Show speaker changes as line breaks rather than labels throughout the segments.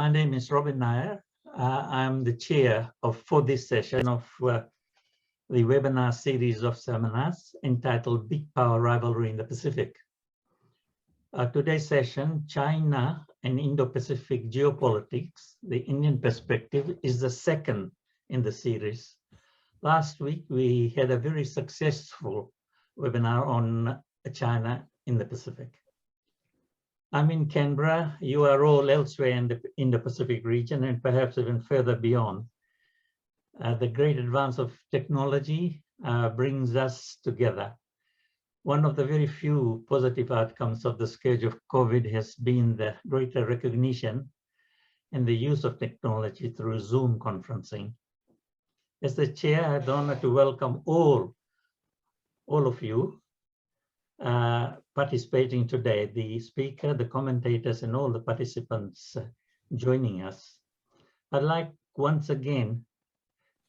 My name is Robin Nair. I'm the chair for this session of the webinar series of seminars entitled Big Power Rivalry in the Pacific. Today's session, China and Indo-Pacific Geopolitics, the Indian Perspective, is the second in the series. Last week, we had a very successful webinar on China in the Pacific. I'm in Canberra. You are all elsewhere in the Indo-Pacific region and perhaps even further beyond. The great advance of technology brings us together. One of the very few positive outcomes of the scourge of COVID has been the greater recognition and the use of technology through Zoom conferencing. As the chair, I have the honor to welcome all of you participating today, the speaker, the commentators, and all the participants joining us. I'd like once again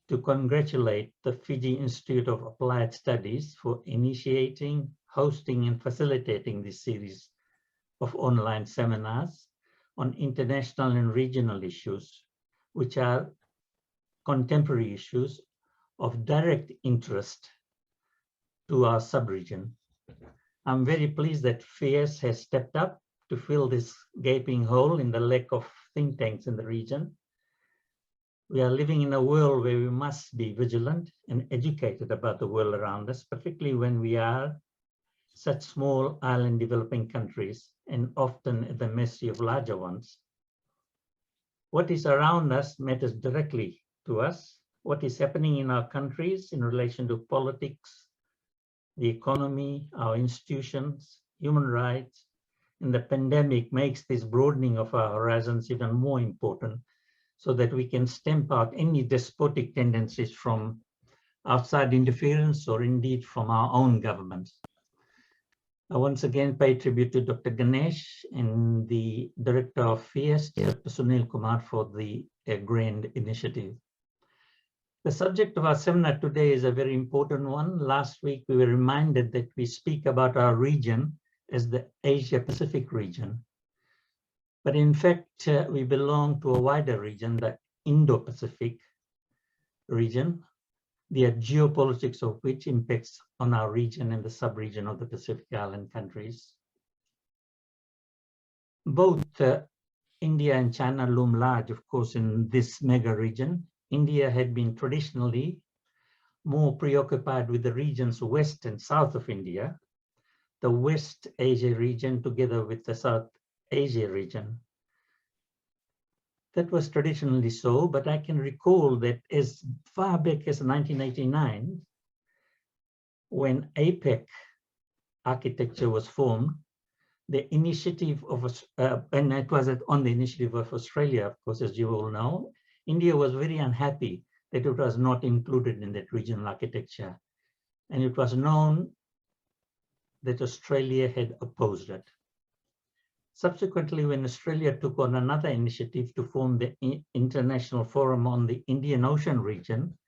to congratulate the Fiji Institute of Applied Studies for initiating, hosting, and facilitating this series of online seminars on international and regional issues, which are contemporary issues of direct interest to our sub-region. I'm very pleased that FIAS has stepped up to fill this gaping hole in the lack of think tanks in the region. We are living in a world where we must be vigilant and educated about the world around us, particularly when we are such small island developing countries and often at the mercy of larger ones. What is around us matters directly to us. What is happening in our countries in relation to politics, the economy, our institutions, human rights, and the pandemic makes this broadening of our horizons even more important so that we can stamp out any despotic tendencies from outside interference or indeed from our own governments. I once again pay tribute to Dr. Ganesh and the director of FIAS, Dr. Sunil Kumar, for the grand initiative. The subject of our seminar today is a very important one. Last week, we were reminded that we speak about our region as the Asia-Pacific region. But in fact, we belong to a wider region, the Indo-Pacific region, the geopolitics of which impacts on our region and the sub-region of the Pacific Island countries. Both India and China loom large, of course, in this mega region. India had been traditionally more preoccupied with the regions west and south of India, the West Asia region together with the South Asia region. That was traditionally so, but I can recall that as far back as 1989, when APEC architecture was formed, the initiative of, and it was on the initiative of Australia, of course, as you all know, India was very unhappy that it was not included in that regional architecture. And it was known that Australia had opposed it. Subsequently, when Australia took on another initiative to form the International Forum on the Indian Ocean region,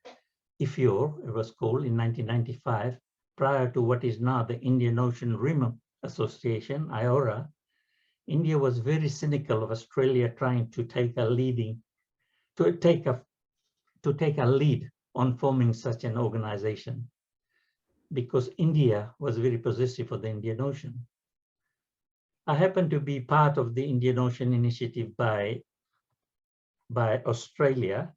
IFIOR, it was called in 1995, prior to what is now the Indian Ocean Rim Association, IORA, India was very cynical of Australia trying to take a lead on forming such an organization, because India was very possessive of the Indian Ocean. I happen to be part of the Indian Ocean Initiative by Australia,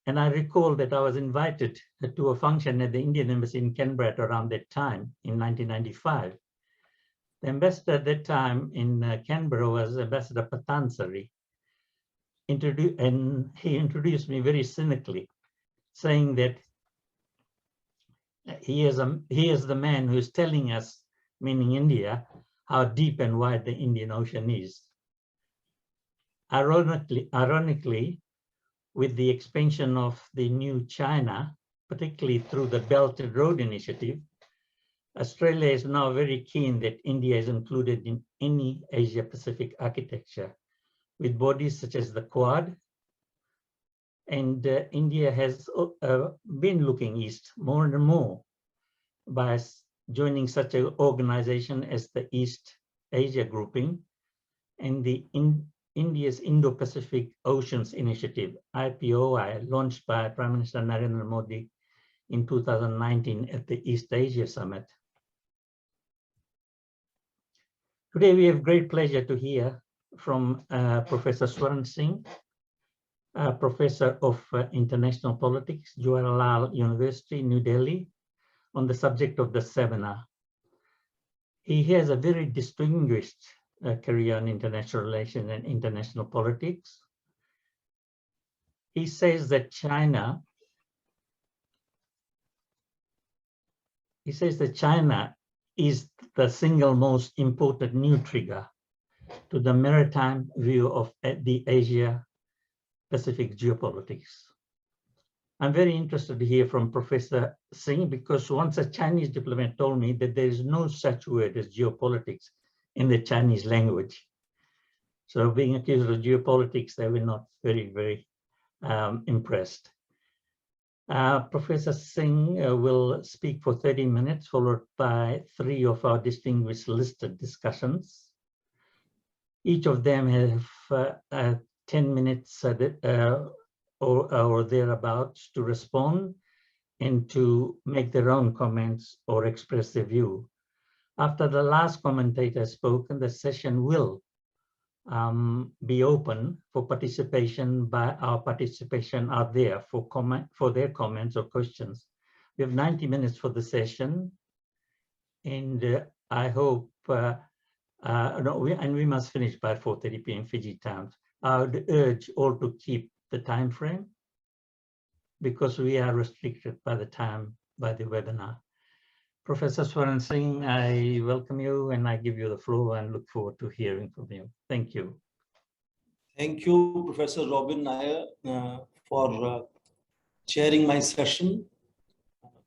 and I recall that I was invited to a function at the Indian Embassy in Canberra at around that time in 1995. The ambassador at that time in Canberra was Ambassador Patansari. And he introduced me very cynically, saying that he is the man who is telling us, meaning India, how deep and wide the Indian Ocean is. Ironically, with the expansion of the new China, particularly through the Belt and Road Initiative, Australia is now very keen that India is included in any Asia-Pacific architecture, with bodies such as the Quad. And India has been looking east more and more by joining such an organization as the East Asia grouping and the India's Indo-Pacific Oceans Initiative, IPOI, launched by Prime Minister Narendra Modi in 2019 at the East Asia Summit. Today, we have great pleasure to hear from Professor Swaran Singh, Professor of International Politics, Jawaharlal University, New Delhi, on the subject of the seminar. He has a very distinguished career in international relations and international politics. He says that China is the single most important new trigger to the maritime view of the Asia-Pacific geopolitics. I'm very interested to hear from Professor Singh, because once a Chinese diplomat told me that there is no such word as geopolitics in the Chinese language. So being accused of geopolitics, they were not very, very impressed. Professor Singh will speak for 30 minutes, followed by 3 of our distinguished listed discussions. Each of them have 10 minutes or thereabouts to respond and to make their own comments or express their view. After the last commentator has spoken, the session will be open for participation by our participation out there for their comments or questions. We have 90 minutes for the session, and I hope, we must finish by 4:30 p.m. Fiji time. I would urge all to keep the time frame, because we are restricted by the time by the webinar. Professor Swaran Singh, I welcome you and I give you the floor and look forward to hearing from you. Thank you.
Thank you, Professor Robin Nair, for chairing my session.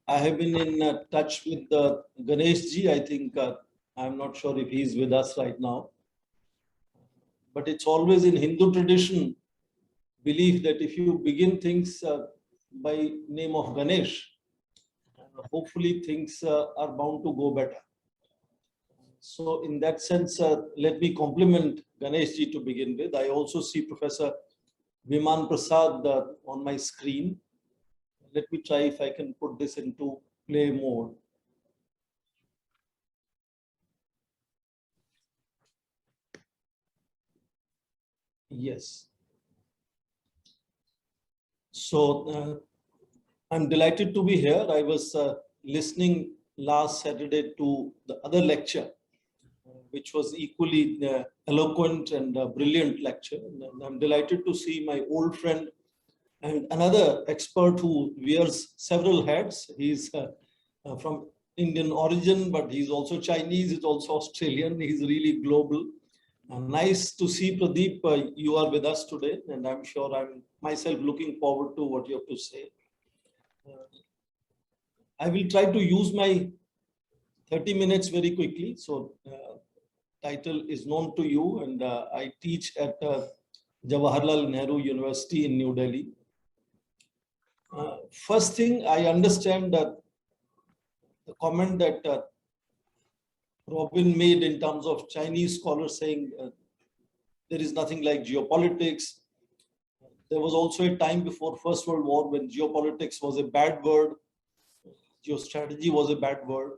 I have been in touch with Ganesh ji. I think I'm not sure if he's with us right now. But it's always in Hindu tradition belief that if you begin things by name of Ganesh, hopefully things are bound to go better. So in that sense, let me compliment Ganesh ji to begin with. I also see Professor Biman Prasad on my screen. Let me try if I can put this into play mode. Yes. So I'm delighted to be here. I was listening last Saturday to the other lecture, which was equally eloquent and brilliant lecture. And I'm delighted to see my old friend and another expert who wears several hats. He's from Indian origin, but he's also Chinese, he's also Australian, he's really global. Nice to see Pradeep, you are with us today, and I'm sure I'm myself looking forward to what you have to say. I will try to use my 30 minutes very quickly. So title is known to you, and I teach at Jawaharlal Nehru University in New Delhi. First thing, I understand that the comment that Robin made in terms of Chinese scholars saying there is nothing like geopolitics. There was also a time before First World War when geopolitics was a bad word, geostrategy was a bad word.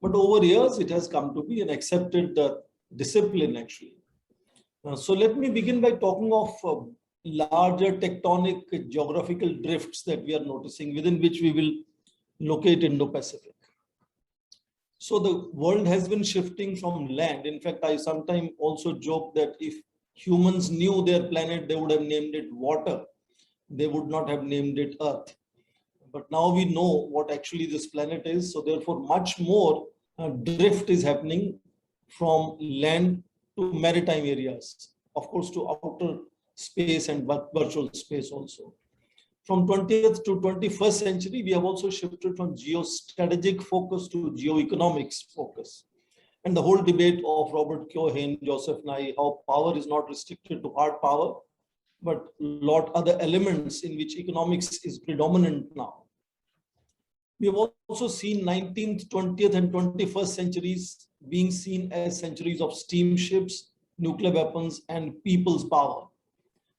But over years, it has come to be an accepted discipline, actually. So let me begin by talking of larger tectonic geographical drifts that we are noticing, within which we will locate Indo-Pacific. So the world has been shifting from land. In fact, I sometimes also joke that if humans knew their planet, they would have named it water. They would not have named it Earth. But now we know what actually this planet is. So therefore, much more drift is happening from land to maritime areas, of course, to outer space and virtual space also. From 20th to 21st century, we have also shifted from geostrategic focus to geoeconomics focus. And the whole debate of Robert Keohane, Joseph Nye, how power is not restricted to hard power, but a lot other elements in which economics is predominant now. We have also seen 19th, 20th, and 21st centuries being seen as centuries of steamships, nuclear weapons, and people's power.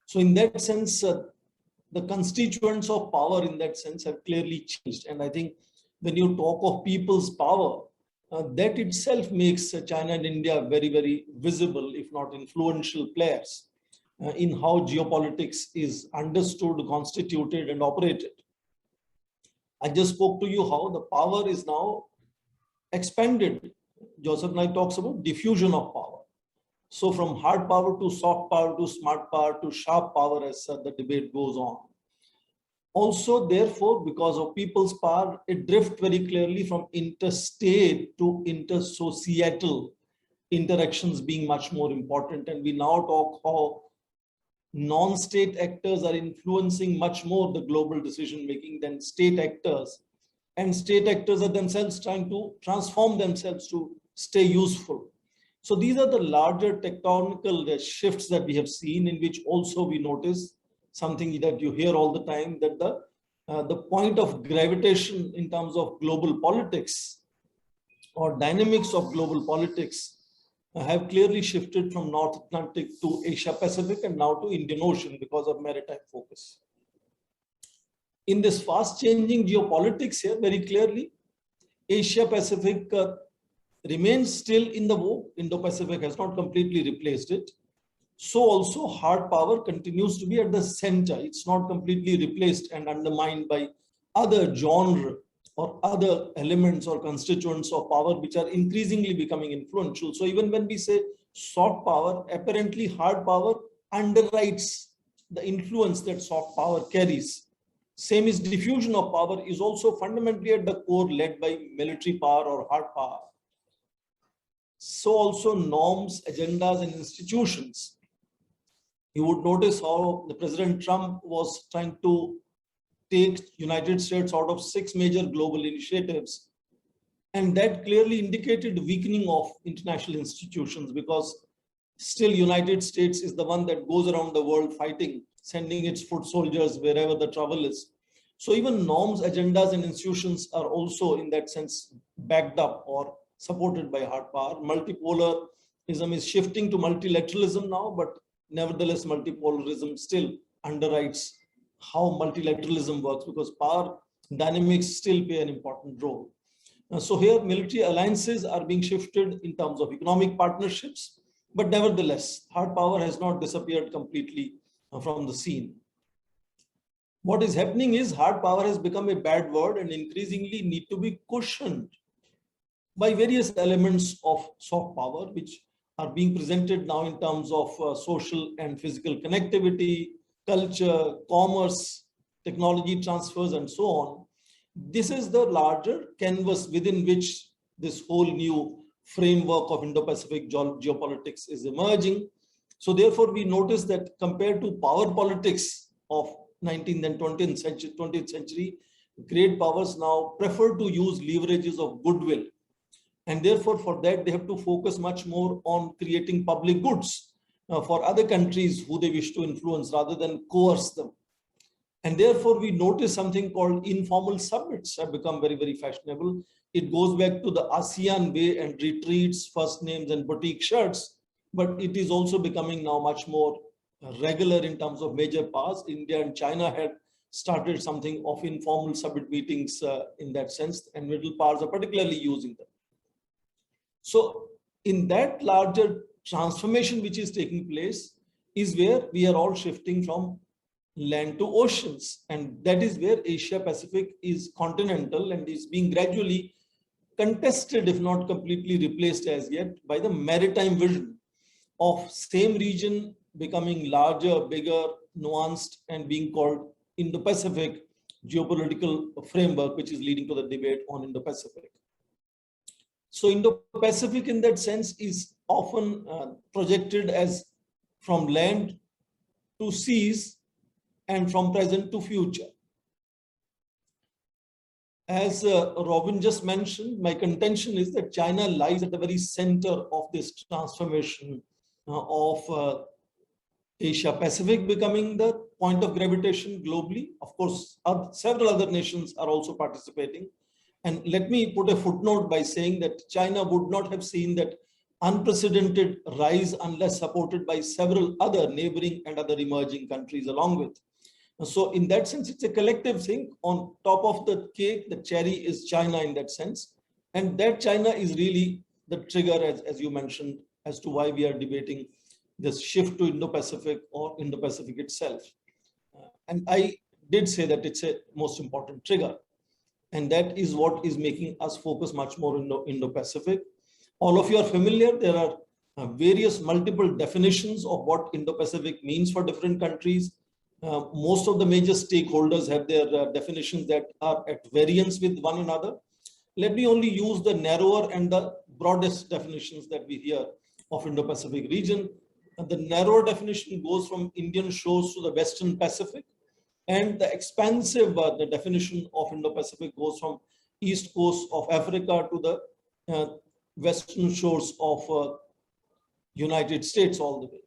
So in that sense, the constituents of power in that sense have clearly changed. And I think when you talk of people's power, that itself makes China and India very, very visible, if not influential players in how geopolitics is understood, constituted, and operated. I just spoke to you how the power is now expanded. Joseph Nye talks about diffusion of power. So from hard power to soft power to smart power to sharp power as the debate goes on. Also, therefore, because of people's power, it drifts very clearly from interstate to intersocietal interactions being much more important. And we now talk how non-state actors are influencing much more the global decision-making than state actors. And state actors are themselves trying to transform themselves to stay useful. So these are the larger tectonical shifts that we have seen, in which also we notice something that you hear all the time, that the point of gravitation in terms of global politics or dynamics of global politics have clearly shifted from North Atlantic to Asia Pacific and now to Indian Ocean because of maritime focus. In this fast changing geopolitics here, very clearly, Asia Pacific remains still in the vogue. Indo-Pacific has not completely replaced it. So also hard power continues to be at the center. It's not completely replaced and undermined by other genre or other elements or constituents of power, which are increasingly becoming influential. So even when we say soft power, apparently hard power underwrites the influence that soft power carries. Same is diffusion of power is also fundamentally at the core led by military power or hard power. So also norms, agendas, and institutions. You would notice how the President Trump was trying to take United States out of 6 major global initiatives. And that clearly indicated weakening of international institutions, because still United States is the one that goes around the world fighting, sending its foot soldiers wherever the trouble is. So even norms, agendas, and institutions are also in that sense backed up or supported by hard power. Multipolarism is shifting to multilateralism now, but nevertheless, multipolarism still underwrites how multilateralism works, because power dynamics still play an important role. So here, military alliances are being shifted in terms of economic partnerships, but nevertheless, hard power has not disappeared completely from the scene. What is happening is hard power has become a bad word and increasingly need to be cushioned by various elements of soft power, which are being presented now in terms of social and physical connectivity, culture, commerce, technology transfers, and so on. This is the larger canvas within which this whole new framework of Indo-Pacific geopolitics is emerging. So therefore, we notice that compared to power politics of 19th and 20th century, great powers now prefer to use leverages of goodwill. And therefore, for that, they have to focus much more on creating public goods for other countries who they wish to influence rather than coerce them. And therefore, we notice something called informal summits have become very, very fashionable. It goes back to the ASEAN way and retreats, first names, and boutique shirts. But it is also becoming now much more regular in terms of major powers. India and China had started something of informal summit meetings in that sense, and middle powers are particularly using them. So in that larger transformation which is taking place is where we are all shifting from land to oceans. And that is where Asia Pacific is continental and is being gradually contested, if not completely replaced as yet, by the maritime vision of same region becoming larger, bigger, nuanced, and being called Indo-Pacific geopolitical framework, which is leading to the debate on Indo-Pacific. So Indo-Pacific in that sense is often projected as from land to seas and from present to future. As Robin just mentioned, my contention is that China lies at the very center of this transformation of Asia Pacific becoming the point of gravitation globally. Of course, several other nations are also participating. And let me put a footnote by saying that China would not have seen that unprecedented rise unless supported by several other neighboring and other emerging countries along with. So in that sense, it's a collective thing. On top of the cake, the cherry is China in that sense. And that China is really the trigger, as you mentioned, as to why we are debating this shift to Indo-Pacific or Indo-Pacific itself. And I did say that it's a most important trigger. And that is what is making us focus much more on Indo-Pacific. All of you are familiar. There are various multiple definitions of what Indo-Pacific means for different countries. Most of the major stakeholders have their definitions that are at variance with one another. Let me only use the narrower and the broadest definitions that we hear of Indo-Pacific region. The narrower definition goes from Indian shores to the Western Pacific, and the expansive the definition of Indo-Pacific goes from east coast of Africa to the western shores of United States all the way.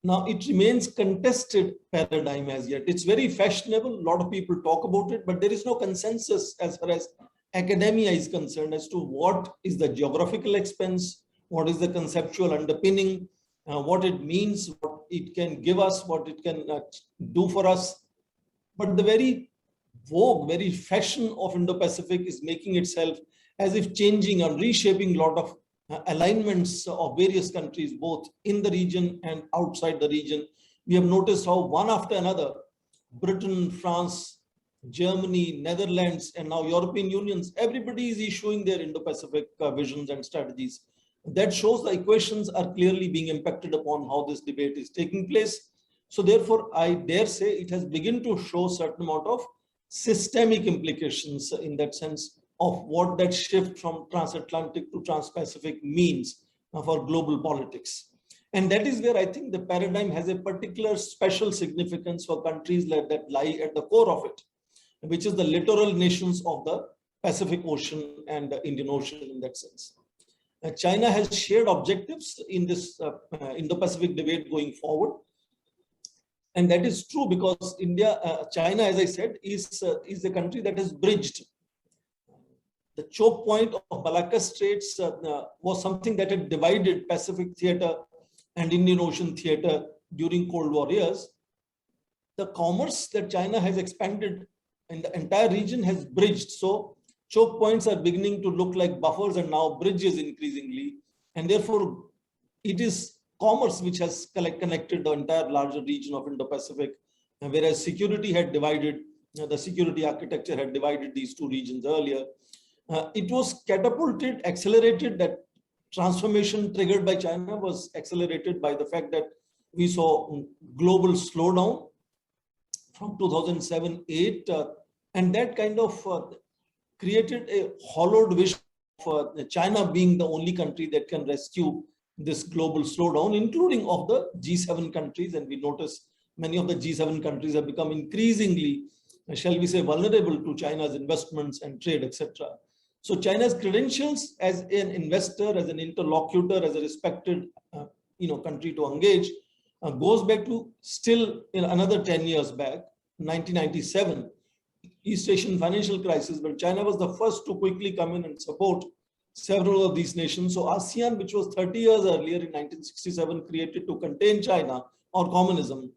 Now, it remains contested paradigm as yet. It's very fashionable. A lot of people talk about it, but there is no consensus as far as academia is concerned as to what is the geographical expense, what is the conceptual underpinning, what it means, what it can give us, what it can do for us. But the very vogue, very fashion of Indo-Pacific is making itself as if changing and reshaping a lot of alignments of various countries, both in the region and outside the region. We have noticed how one after another, Britain, France, Germany, Netherlands, and now European unions, everybody is issuing their Indo-Pacific visions and strategies. That shows the equations are clearly being impacted upon how this debate is taking place. So therefore, I dare say it has begun to show certain amount of systemic implications in that sense of what that shift from transatlantic to trans-Pacific means for global politics. And that is where I think the paradigm has a particular special significance for countries that lie at the core of it, which is the littoral nations of the Pacific Ocean and the Indian Ocean in that sense. China has shared objectives in this Indo-Pacific debate going forward. And that is true because China, as I said, is a country that has bridged. The choke point of Malacca Straits was something that had divided Pacific theater and Indian Ocean theater during Cold War years. The commerce that China has expanded in the entire region has bridged. So choke points are beginning to look like buffers and now bridges increasingly. And therefore, it is commerce which has connected the entire larger region of Indo-Pacific, whereas security had divided, the security architecture had divided these two regions earlier. It was catapulted, accelerated, that transformation triggered by China was accelerated by the fact that we saw global slowdown from 2007-8, and that kind of created a hollowed vision of China being the only country that can rescue this global slowdown, including of the G7 countries. And we notice many of the G7 countries have become increasingly, shall we say, vulnerable to China's investments and trade, etc. So China's credentials as an investor, as an interlocutor, as a respected country to engage goes back to still another 10 years back, 1997, East Asian financial crisis, where China was the first to quickly come in and support several of these nations. So ASEAN, which was 30 years earlier in 1967 created to contain China or communism,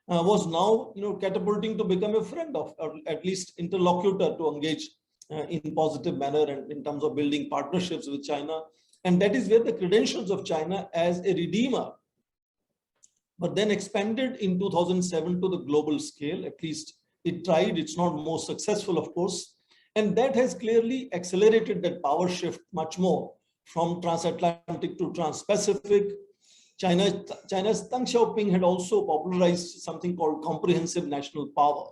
was now catapulting to become a friend of, or at least interlocutor to engage in positive manner and in terms of building partnerships with China. And that is where the credentials of China as a redeemer, but then expanded in 2007 to the global scale. At least it tried. It's not most successful, of course. And that has clearly accelerated that power shift much more from transatlantic to trans-Pacific. China's Deng Xiaoping had also popularized something called comprehensive national power,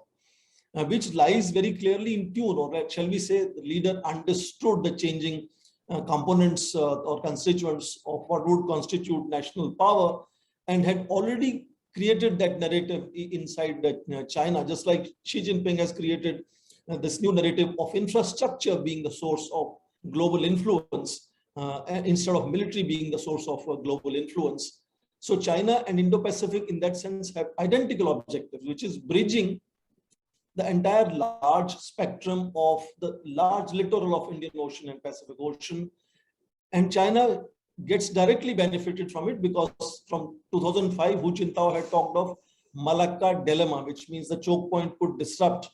which lies very clearly in tune, or shall we say, the leader understood the changing components or constituents of what would constitute national power, and had already created that narrative inside China, just like Xi Jinping has created this new narrative of infrastructure being the source of global influence, instead of military being the source of global influence. So China and Indo-Pacific in that sense have identical objectives, which is bridging the entire large spectrum of the large littoral of Indian Ocean and Pacific Ocean, And China gets directly benefited from it, because from 2005, Hu Jintao had talked of Malacca dilemma, which means the choke point could disrupt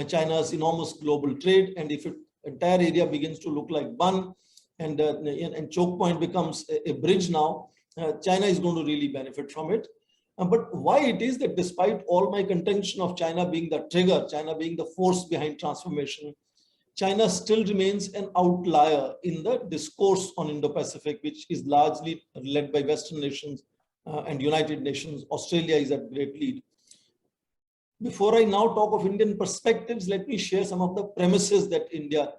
China's enormous global trade. And if the entire area begins to look like bun, and choke point becomes a bridge now, China is going to really benefit from it. But why it is that despite all my contention of China being the trigger, China being the force behind transformation, China still remains an outlier in the discourse on Indo-Pacific, which is largely led by Western nations and United Nations. Australia is at great lead. Before I now talk of Indian perspectives, let me share some of the premises that India,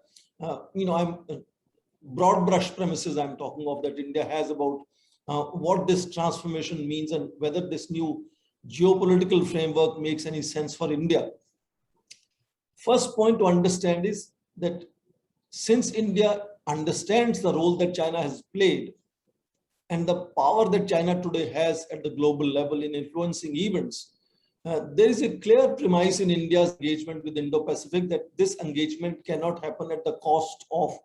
broad brush premises I'm talking of, that India has about what this transformation means and whether this new geopolitical framework makes any sense for India. First point to understand is that since India understands the role that China has played and the power that China today has at the global level in influencing events, there is a clear premise in India's engagement with Indo-Pacific that this engagement cannot happen at the cost of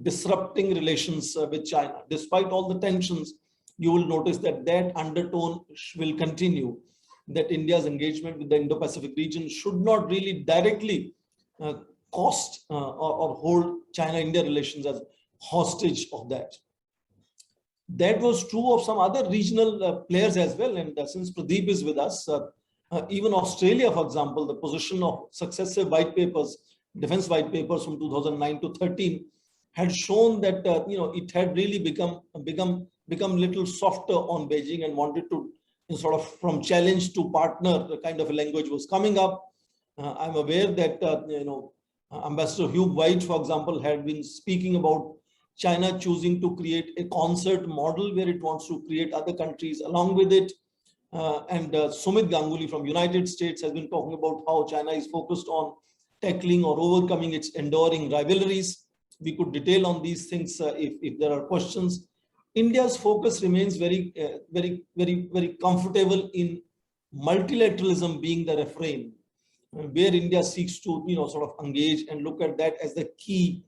disrupting relations with China. Despite all the tensions, you will notice that that undertone will continue, that India's engagement with the Indo-Pacific region should not really directly cost or hold China-India relations as hostage of that. That was true of some other regional players as well. And since Pradeep is with us, even Australia, for example, the position of successive white papers, defense white papers from 2009 to 13, had shown that it had really become little softer on Beijing and wanted to sort of from challenge to partner, the kind of a language was coming up. I'm aware that Ambassador Hugh White, for example, had been speaking about China choosing to create a concert model where it wants to create other countries along with it. And Sumit Ganguly from United States has been talking about how China is focused on tackling or overcoming its enduring rivalries. We could detail on these things if there are questions. India's focus remains very comfortable in multilateralism being the refrain, where India seeks to sort of engage and look at that as the key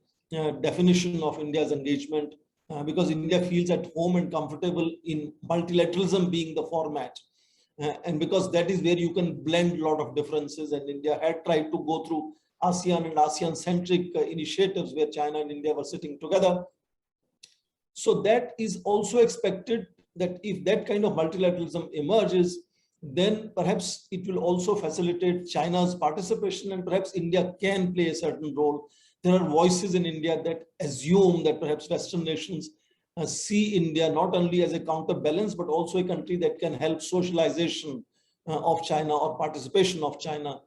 definition of India's engagement, because India feels at home and comfortable in multilateralism being the format. And because that is where you can blend a lot of differences, and India had tried to go through ASEAN and ASEAN-centric initiatives where China and India were sitting together. So that is also expected that if that kind of multilateralism emerges, then perhaps it will also facilitate China's participation, and perhaps India can play a certain role. There are voices in India that assume that perhaps Western nations see India not only as a counterbalance, but also a country that can help socialization of China or participation of China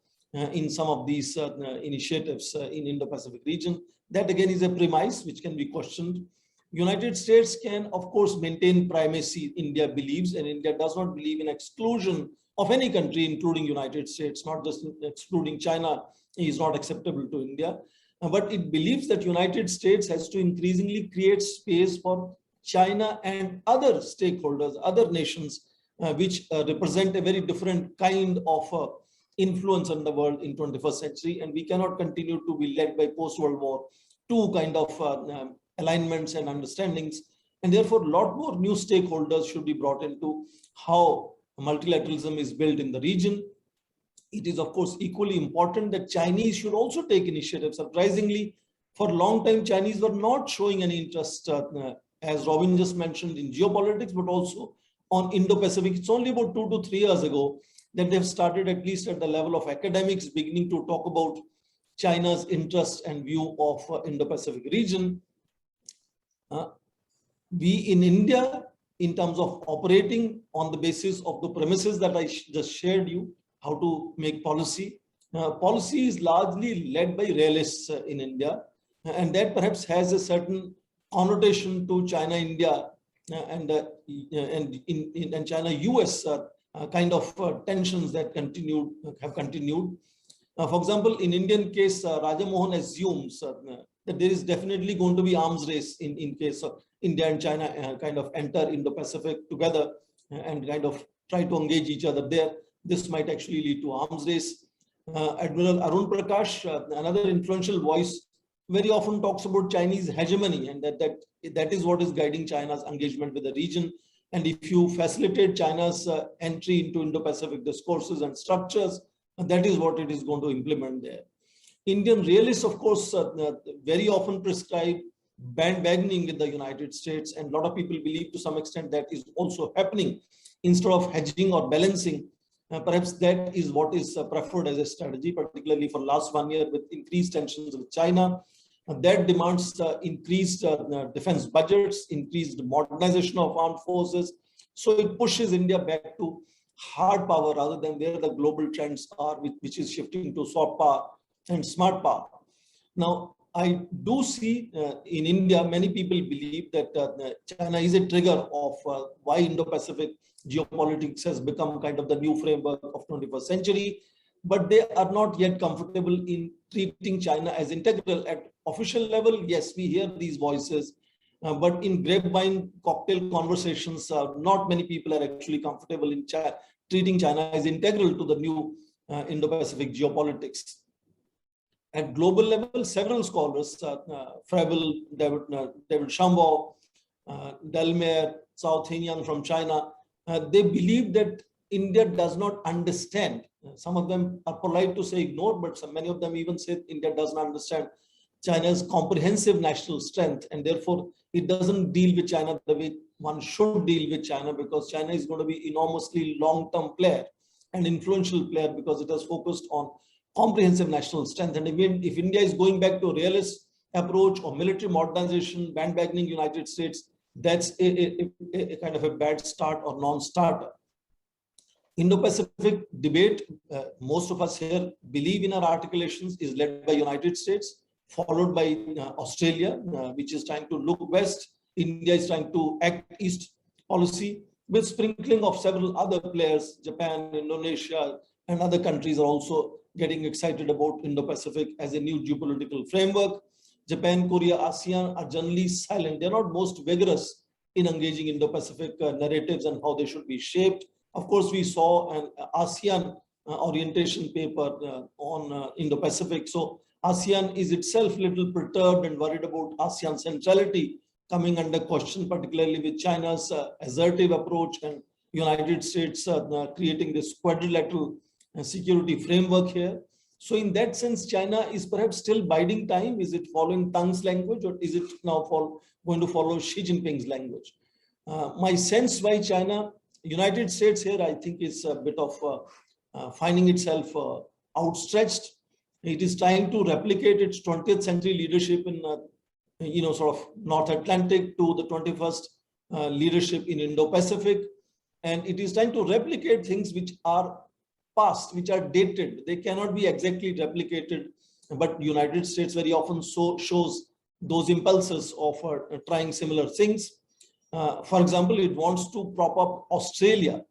in some of these initiatives in Indo-Pacific region. That again is a premise which can be questioned. United States can, of course, maintain primacy, India believes, and India does not believe in exclusion of any country, including United States, not just excluding China is not acceptable to India. But it believes that United States has to increasingly create space for China and other stakeholders, other nations, which represent a very different kind of influence on the world in 21st century. And we cannot continue to be led by post-World War II kind of alignments and understandings. And therefore, a lot more new stakeholders should be brought into how multilateralism is built in the region. It is, of course, equally important that Chinese should also take initiative. Surprisingly, for a long time, Chinese were not showing any interest, as Robin just mentioned, in geopolitics, but also on Indo-Pacific. It's only about 2 to 3 years ago that they've started, at least at the level of academics, beginning to talk about China's interest and view of Indo-Pacific region. We in India, in terms of operating on the basis of the premises that I just shared you, how to make policy. Policy is largely led by realists in India, and that perhaps has a certain connotation to China-India and China-US kind of tensions that have continued. For example, in Indian case, Raja Mohan assumes that there is definitely going to be arms race in case of India and China kind of enter Indo-Pacific together and kind of try to engage each other there. This might actually lead to arms race. Admiral Arun Prakash, another influential voice, very often talks about Chinese hegemony, and that is what is guiding China's engagement with the region. And if you facilitate China's entry into Indo-Pacific discourses and structures, that is what it is going to implement there. Indian realists, of course, very often prescribe bandwagoning with the United States, and a lot of people believe to some extent that is also happening. Instead of hedging or balancing, perhaps that is what is preferred as a strategy, particularly for last 1 year with increased tensions with China. That demands increased defense budgets, increased modernization of armed forces. So it pushes India back to hard power rather than where the global trends are, which is shifting to soft power and smart power. Now, I do see in India, many people believe that China is a trigger of why Indo-Pacific geopolitics has become kind of the new framework of 21st century, but they are not yet comfortable in treating China as integral. At official level, yes, we hear these voices, but in grapevine cocktail conversations, not many people are actually comfortable in treating China as integral to the new Indo-Pacific geopolitics. At global level, several scholars, Fravel, David Shambaugh, Delmer, Cao Tingyang from China, they believe that India does not understand. Some of them are polite to say ignore, but many of them even say India does not understand China's comprehensive national strength, and therefore it doesn't deal with China the way one should deal with China, because China is going to be enormously long-term player and influential player because it has focused on comprehensive national strength. And if India is going back to a realist approach or military modernization, bandwagoning United States, that's a kind of a bad start or non-starter. Indo-Pacific debate, most of us here believe in our articulations, is led by United States, followed by Australia, which is trying to look west. India is trying to act east policy, with sprinkling of several other players. Japan, Indonesia, and other countries are also getting excited about Indo-Pacific as a new geopolitical framework. Japan, Korea, ASEAN are generally silent. They're not most vigorous in engaging Indo-Pacific narratives and how they should be shaped. Of course, we saw an ASEAN orientation paper on Indo-Pacific. So ASEAN is itself a little perturbed and worried about ASEAN centrality coming under question, particularly with China's assertive approach and United States creating this quadrilateral security framework here. So in that sense, China is perhaps still biding time. Is it following Tang's language, or is it now going to follow Xi Jinping's language? My sense why China, United States here, I think is a bit of finding itself outstretched. It is trying to replicate its 20th century leadership in, sort of North Atlantic to the 21st leadership in Indo-Pacific. And it is trying to replicate things which are past, which are dated. They cannot be exactly replicated, but United States very often shows those impulses of trying similar things. For example, it wants to prop up Australia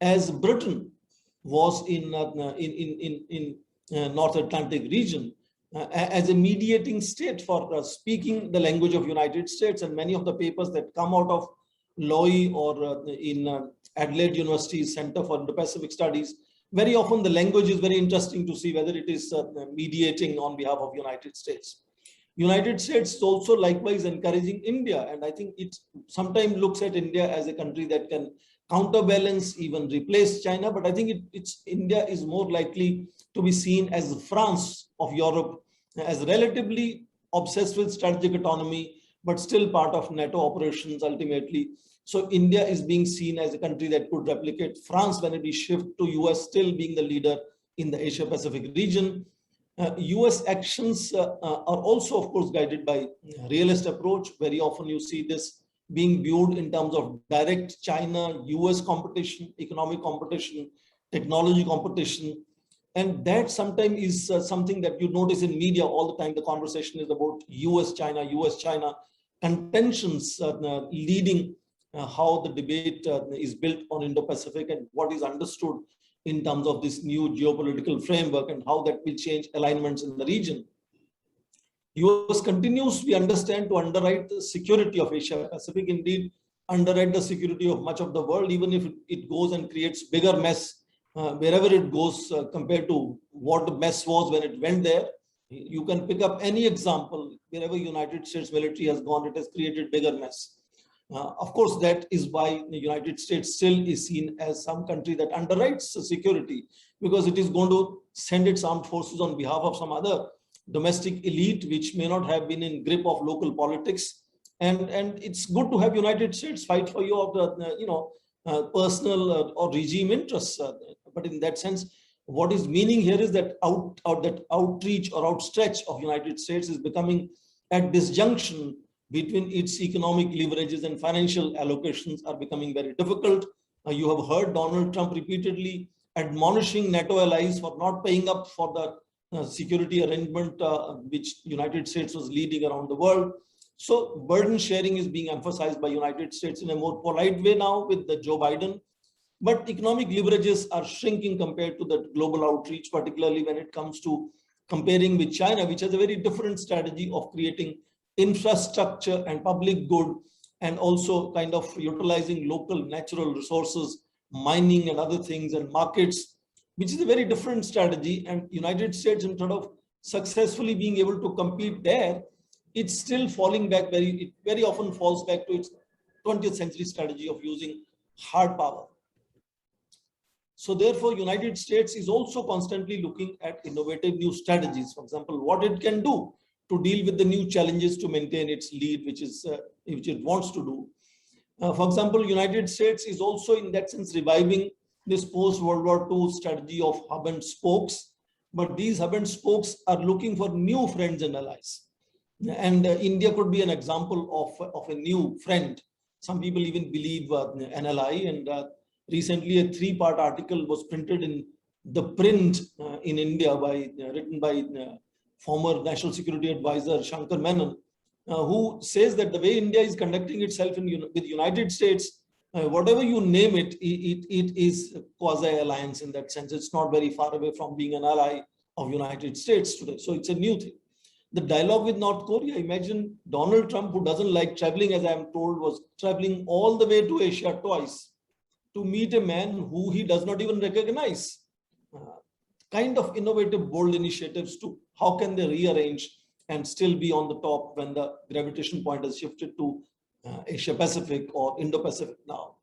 as Britain was in North Atlantic region as a mediating state for speaking the language of United States. And many of the papers that come out of Lowy or in Adelaide University's Center for Indo-Pacific Studies, very often the language is very interesting to see whether it is mediating on behalf of United States. United States is also likewise encouraging India, and I think it sometimes looks at India as a country that can counterbalance, even replace China. But I think India is more likely to be seen as France of Europe, as relatively obsessed with strategic autonomy, but still part of NATO operations ultimately. So India is being seen as a country that could replicate France when it shift to US, still being the leader in the Asia Pacific region. US actions are also, of course, guided by realist approach. Very often you see this being viewed in terms of direct China-US competition, economic competition, technology competition. And that sometimes is something that you notice in media all the time. The conversation is about US-China contentions leading how the debate is built on Indo-Pacific and what is understood in terms of this new geopolitical framework and how that will change alignments in the region. US continues, we understand, to underwrite the security of Asia Pacific, indeed underwrite the security of much of the world, even if it goes and creates bigger mess wherever it goes compared to what the mess was when it went there. You can pick up any example. Wherever United States military has gone, it has created bigger mess. Of course, that is why the United States still is seen as some country that underwrites security, because it is going to send its armed forces on behalf of some other domestic elite, which may not have been in grip of local politics. And it's good to have United States fight for you of the personal or regime interests. But in that sense, what is meaning here is that that outreach or outstretch of United States is becoming at this junction between its economic leverages and financial allocations are becoming very difficult. You have heard Donald Trump repeatedly admonishing NATO allies for not paying up for the security arrangement which United States was leading around the world. So burden sharing is being emphasized by United States in a more polite way now with the Joe Biden. But economic leverages are shrinking compared to the global outreach, particularly when it comes to comparing with China, which has a very different strategy of creating infrastructure and public good, and also kind of utilizing local natural resources, mining and other things, and markets, which is a very different strategy. And United States, instead of successfully being able to compete there, it's still falling back it very often falls back to its 20th century strategy of using hard power. So therefore, United States is also constantly looking at innovative new strategies. For example, what it can do to deal with the new challenges to maintain its lead, which it wants to do. For example, United States is also in that sense reviving this post-World War II strategy of hub and spokes, but these hub and spokes are looking for new friends and allies. And India could be an example of a new friend. Some people even believe an ally, and recently a 3-part article was printed in the print in India written by former National Security Advisor Shankar Menon, who says that the way India is conducting itself with United States, whatever you name it, it is quasi-alliance in that sense. It's not very far away from being an ally of United States today. So it's a new thing. The dialogue with North Korea, imagine Donald Trump, who doesn't like traveling, as I'm told, was traveling all the way to Asia twice to meet a man who he does not even recognize. Kind of innovative, bold initiatives to how can they rearrange and still be on the top when the gravitation point has shifted to Asia Pacific or Indo-Pacific now.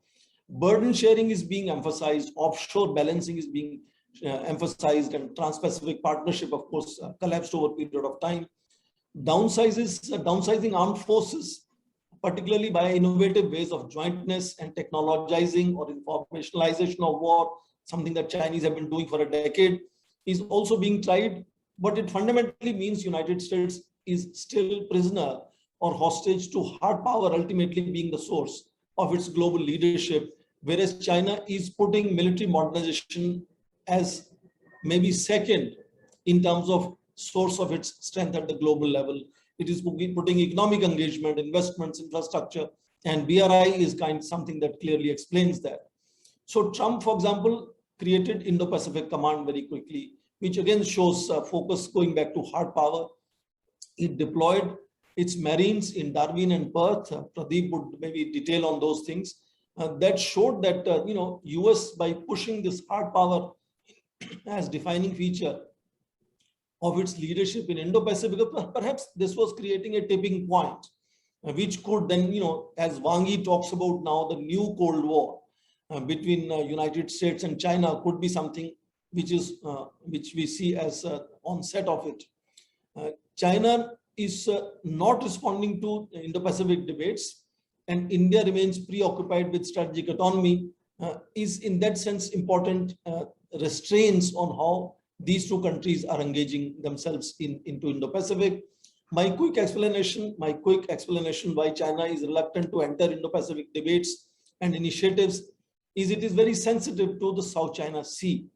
Burden sharing is being emphasized, offshore balancing is being emphasized, and Trans-Pacific Partnership, of course, collapsed over a period of time. Downsizing armed forces, particularly by innovative ways of jointness and technologizing or informationalization of war, something that Chinese have been doing for a decade, is also being tried. But it fundamentally means United States is still prisoner or hostage to hard power, ultimately being the source of its global leadership, whereas China is putting military modernization as maybe second in terms of source of its strength at the global level. It is putting economic engagement, investments, infrastructure, and BRI is something that clearly explains that. So Trump, for example, created Indo-Pacific Command very quickly, which again shows focus going back to hard power. It deployed its Marines in Darwin and Perth. Pradeep would maybe detail on those things. That showed that US, by pushing this hard power as defining feature of its leadership in Indo-Pacific, perhaps this was creating a tipping point, which could then, as Wang Yi talks about now, the new Cold War between United States and China could be something which we see as onset of it. China is not responding to Indo-Pacific debates, and India remains preoccupied with strategic autonomy, is in that sense important restraints on how these two countries are engaging themselves into Indo-Pacific. My quick explanation why China is reluctant to enter Indo-Pacific debates and initiatives is it is very sensitive to the South China Sea.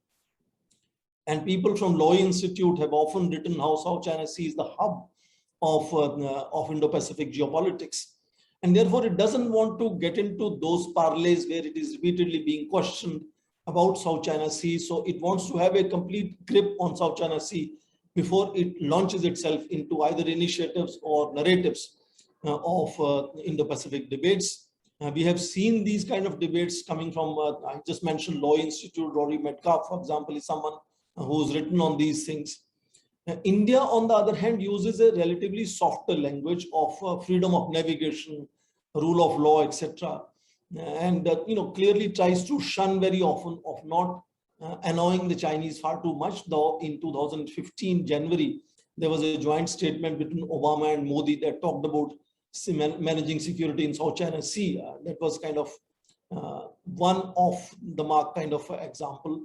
And people from Lowy Institute have often written how South China Sea is the hub of Indo-Pacific geopolitics. And therefore, it doesn't want to get into those parlays where it is repeatedly being questioned about South China Sea. So it wants to have a complete grip on South China Sea before it launches itself into either initiatives or narratives of Indo-Pacific debates. We have seen these kind of debates coming from, I just mentioned Lowy Institute. Rory Metcalf, for example, is someone who's written on these things. India, on the other hand, uses a relatively softer language of freedom of navigation, rule of law, etc., and clearly tries to shun very often of not annoying the Chinese far too much. Though in 2015 January, there was a joint statement between Obama and Modi that talked about managing security in South China Sea. That was kind of one of the mark kind of example.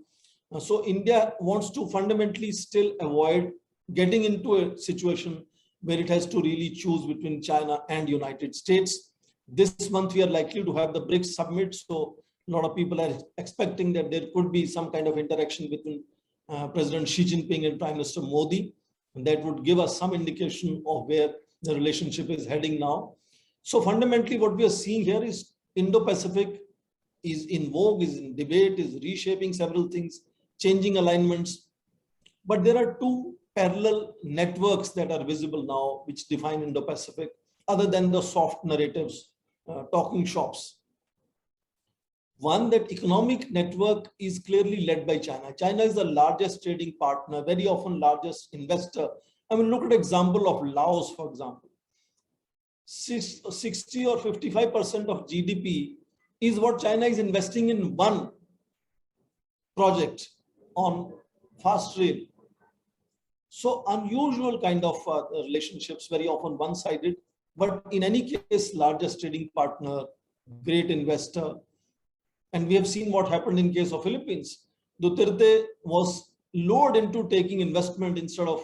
So India wants to fundamentally still avoid getting into a situation where it has to really choose between China and United States. This month, we are likely to have the BRICS summit. So a lot of people are expecting that there could be some kind of interaction between President Xi Jinping and Prime Minister Modi. And that would give us some indication of where the relationship is heading now. So fundamentally, what we are seeing here is Indo-Pacific is in vogue, is in debate, is reshaping several things, changing alignments. But there are two parallel networks that are visible now, which define Indo-Pacific, other than the soft narratives, talking shops. One, that economic network is clearly led by China. China is the largest trading partner, very often largest investor. I mean, look at example of Laos, for example. 60 or 55% of GDP is what China is investing in one project on fast rail. So unusual kind of relationships, very often one-sided, but in any case, largest trading partner, great investor. And we have seen what happened in case of Philippines. Duterte was lured into taking investment instead of,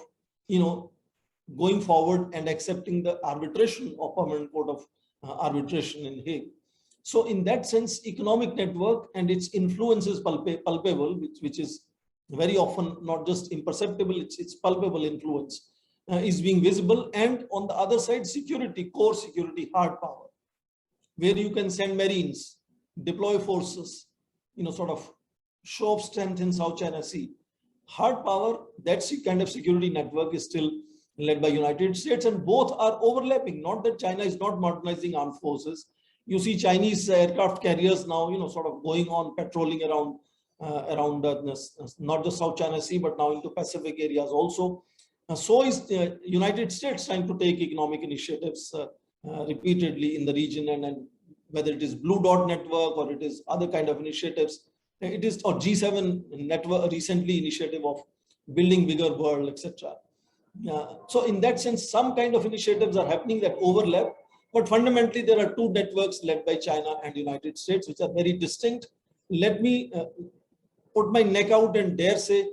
going forward and accepting the arbitration of Permanent Court of Arbitration in Hague. So in that sense, economic network and its influence is palpable, which is very often not just imperceptible, it's palpable influence is being visible. And on the other side, security, core security, hard power, where you can send marines, deploy forces, sort of show of strength in South China Sea. Hard power, that kind of security network is still led by United States, and both are overlapping. Not that China is not modernizing armed forces. You see Chinese aircraft carriers now, sort of going on patrolling around not just South China Sea, but now into Pacific areas also. So is the United States trying to take economic initiatives repeatedly in the region, and whether it is Blue Dot Network or it is other kind of initiatives, it is or G7 network recently initiative of building bigger world, etc. So in that sense, some kind of initiatives are happening that overlap, but fundamentally there are two networks led by China and United States, which are very distinct. Let me put my neck out and dare say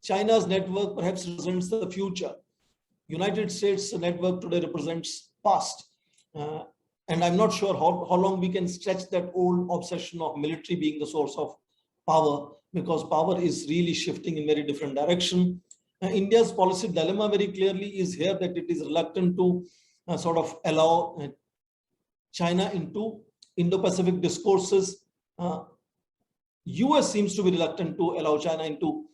China's network perhaps represents the future. United States network today represents past. And I'm not sure how long we can stretch that old obsession of military being the source of power, because power is really shifting in very different direction. India's policy dilemma very clearly is here that it is reluctant to sort of allow China into Indo-Pacific discourses. US seems to be reluctant to allow China into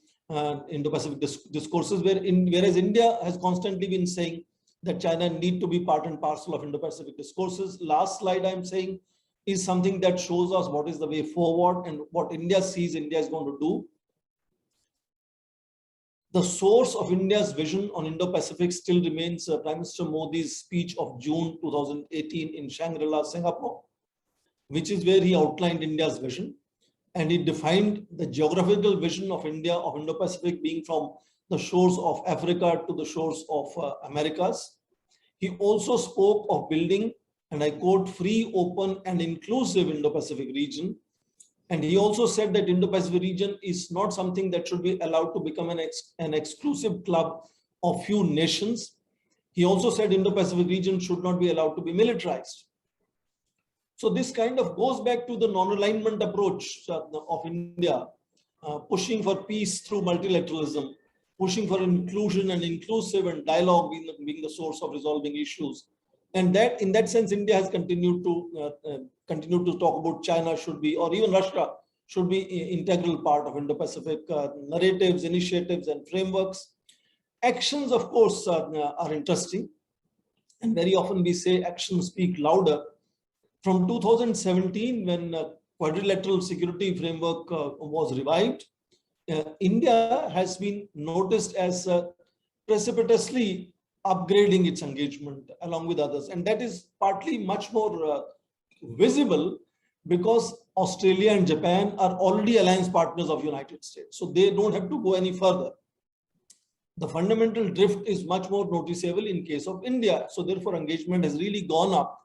Indo-Pacific discourses, whereas India has constantly been saying that China need to be part and parcel of Indo-Pacific discourses. Last slide I'm saying is something that shows us what is the way forward and what India sees India is going to do. The source of India's vision on Indo-Pacific still remains Prime Minister Modi's speech of June 2018 in Shangri-La, Singapore, which is where he outlined India's vision. And he defined the geographical vision of India, of Indo-Pacific, being from the shores of Africa to the shores of Americas. He also spoke of building, and I quote, free, open, and inclusive Indo-Pacific region. And he also said that Indo-Pacific region is not something that should be allowed to become an exclusive club of few nations. He also said Indo-Pacific region should not be allowed to be militarized. So this kind of goes back to the non-alignment approach of India, pushing for peace through multilateralism, pushing for inclusion and inclusive and dialogue being the source of resolving issues. And that, in that sense, India has continued to talk about China should be, or even Russia should be an integral part of Indo-Pacific narratives, initiatives, and frameworks. Actions, of course, are interesting. And very often we say actions speak louder. From 2017, when quadrilateral security framework was revived, India has been noticed as precipitously upgrading its engagement along with others. And that is partly much more visible because Australia and Japan are already alliance partners of United States. So they don't have to go any further. The fundamental drift is much more noticeable in case of India. So therefore, engagement has really gone up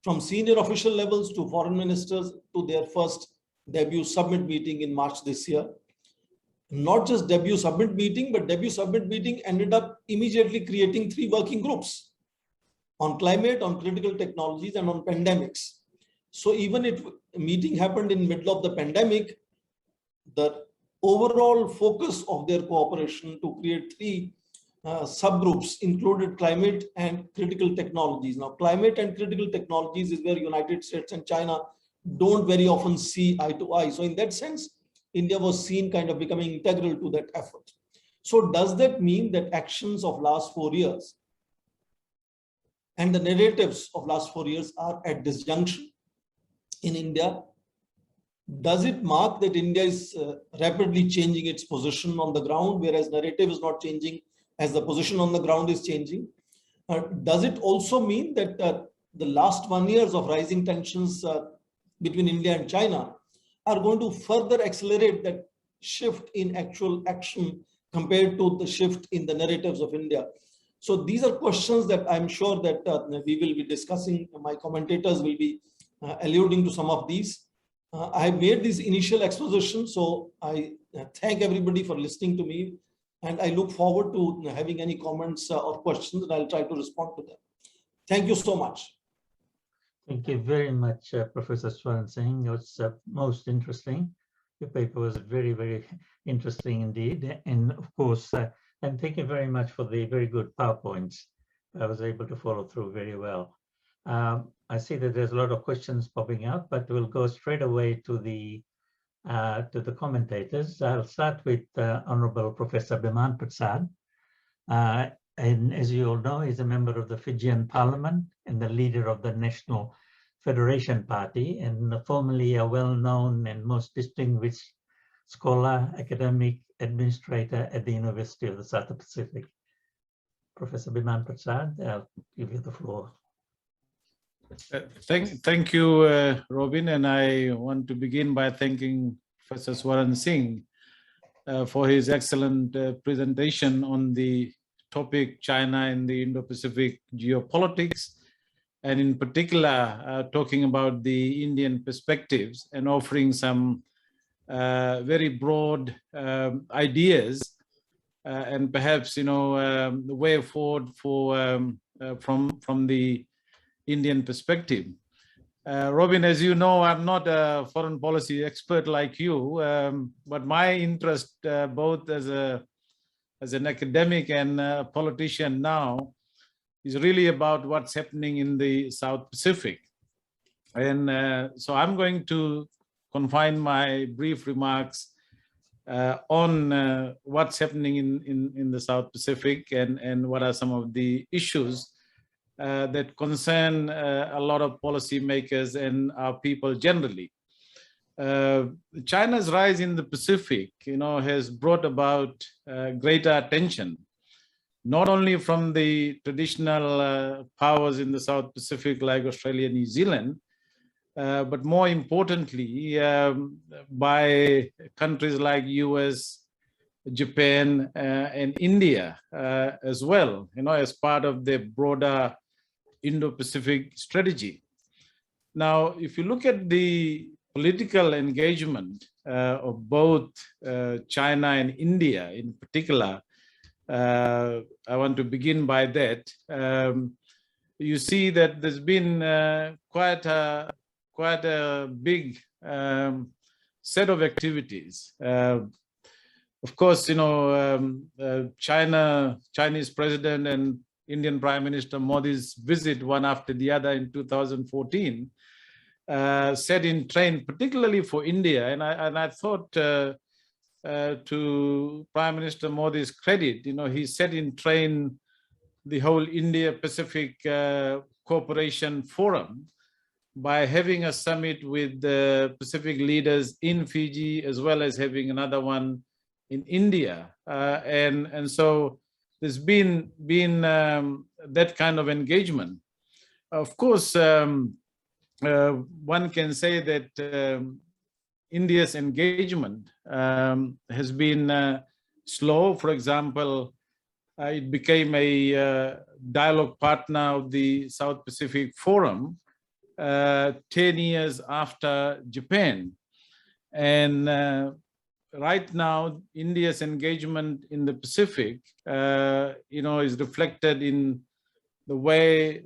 from senior official levels to foreign ministers to their first debut summit meeting in March this year. Not just debut summit meeting, but debut summit meeting ended up immediately creating 3 working groups on climate, on critical technologies, and on pandemics. So even if a meeting happened in middle of the pandemic, the overall focus of their cooperation to create 3 subgroups included climate and critical technologies. Now, climate and critical technologies is where United States and China don't very often see eye to eye. So in that sense, India was seen kind of becoming integral to that effort. So does that mean that actions of last 4 years and the narratives of last 4 years are at this junction in India? Does it mark that India is rapidly changing its position on the ground, whereas narrative is not changing as the position on the ground is changing? Does it also mean that the last 1 year of rising tensions between India and China are going to further accelerate that shift in actual action compared to the shift in the narratives of India? So these are questions that I'm sure that we will be discussing. My commentators will be alluding to some of these. I have made this initial exposition, so I thank everybody for listening to me, and I look forward to having any comments or questions, and I'll try to respond to them. Thank you so much.
Thank you very much, Professor Swaran Singh. It was most interesting. Your paper was very, very interesting indeed. And of course, and thank you very much for the very good PowerPoints. I was able to follow through very well. I see that there's a lot of questions popping up, but we'll go straight away to the commentators. I'll start with Honorable Professor Biman Prasad. And as you all know, he's a member of the Fijian Parliament and the leader of the National Federation Party, and formerly a well-known and most distinguished scholar, academic, administrator at the University of the South Pacific. Professor Biman Prasad, I'll give you the floor.
Thank you, Robin, and I want to begin by thanking Professor Swaran Singh for his excellent presentation on the topic China and the Indo-Pacific geopolitics, and in particular talking about the Indian perspectives and offering some very broad ideas and perhaps the way forward for from the Indian perspective. Robin, as you know, I'm not a foreign policy expert like you, but my interest both as an academic and a politician now is really about what's happening in the South Pacific. And so I'm going to confine my brief remarks on what's happening in the South Pacific and what are some of the issues that concern a lot of policymakers and our people generally. China's rise in the Pacific, has brought about greater attention, not only from the traditional powers in the South Pacific like Australia and New Zealand, but more importantly, by countries like US, Japan, and India as well, as part of the broader Indo-Pacific strategy. Now, if you look at the political engagement of both China and India in particular, I want to begin by that. You see that there's been quite a big set of activities. Of course, Chinese president and Indian Prime Minister Modi's visit one after the other in 2014 set in train, particularly for India. And I thought to Prime Minister Modi's credit, he set in train the whole Indo-Pacific Cooperation Forum by having a summit with the Pacific leaders in Fiji, as well as having another one in India. And so there's been that kind of engagement. Of course, one can say that India's engagement has been slow. For example, it became a dialogue partner of the South Pacific Forum 10 years after Japan. And right now, India's engagement in the Pacific, is reflected in the way,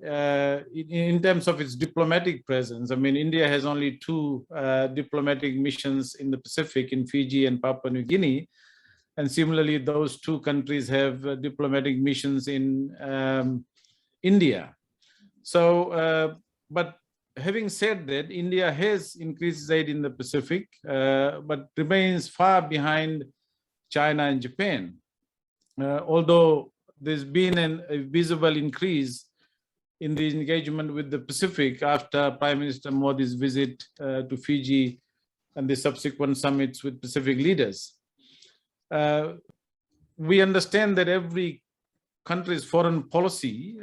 in terms of its diplomatic presence. I mean, India has only 2 diplomatic missions in the Pacific, in Fiji and Papua New Guinea. And similarly, those 2 countries have diplomatic missions in India. So, but having said that, India has increased aid in the Pacific, but remains far behind China and Japan. Although there's been a visible increase in the engagement with the Pacific after Prime Minister Modi's visit to Fiji and the subsequent summits with Pacific leaders. We understand that every country's foreign policy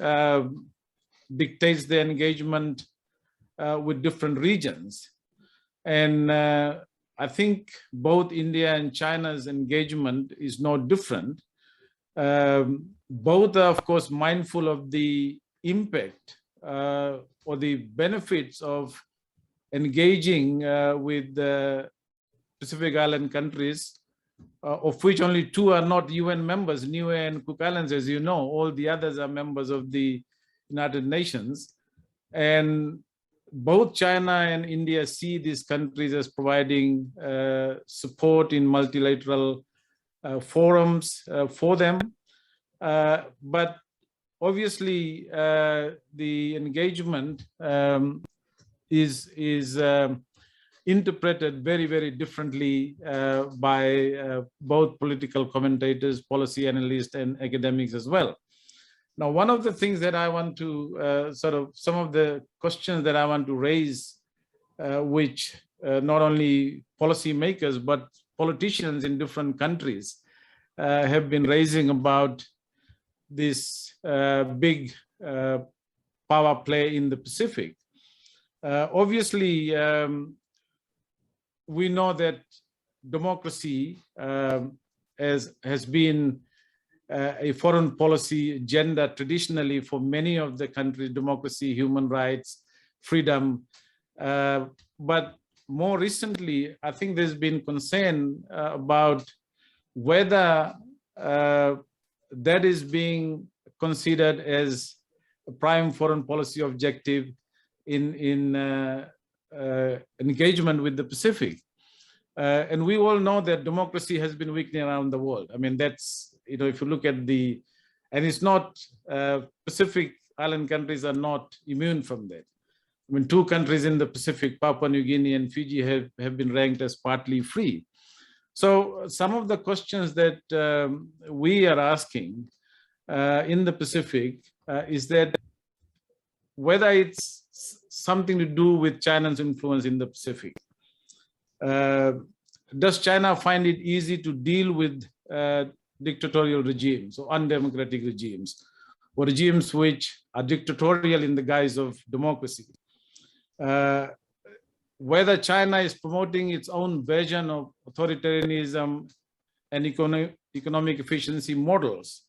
dictates their engagement with different regions. And I think both India and China's engagement is no different. Both are, of course, mindful of the impact or the benefits of engaging with the Pacific Island countries, of which only 2 are not UN members, Niue and Cook Islands, as you know. All the others are members of the United Nations. And both China and India see these countries as providing support in multilateral forums for them. But obviously, the engagement is interpreted very, very differently by both political commentators, policy analysts, and academics as well. Now, one of the things that I want to some of the questions that I want to raise, which not only policymakers, but politicians in different countries have been raising about this big power play in the Pacific. Obviously, we know that democracy has been a foreign policy agenda traditionally for many of the countries: democracy, human rights, freedom. But more recently, I think there's been concern about whether that is being considered as a prime foreign policy objective in engagement with the Pacific. And we all know that democracy has been weakening around the world. I mean, that's, if you look at and it's not, Pacific Island countries are not immune from that. I mean, 2 countries in the Pacific, Papua New Guinea and Fiji, have been ranked as partly free. So some of the questions that we are asking in the Pacific is that whether it's something to do with China's influence in the Pacific. Does China find it easy to deal with dictatorial regimes or undemocratic regimes, or regimes which are dictatorial in the guise of democracy? Whether China is promoting its own version of authoritarianism and economic efficiency models.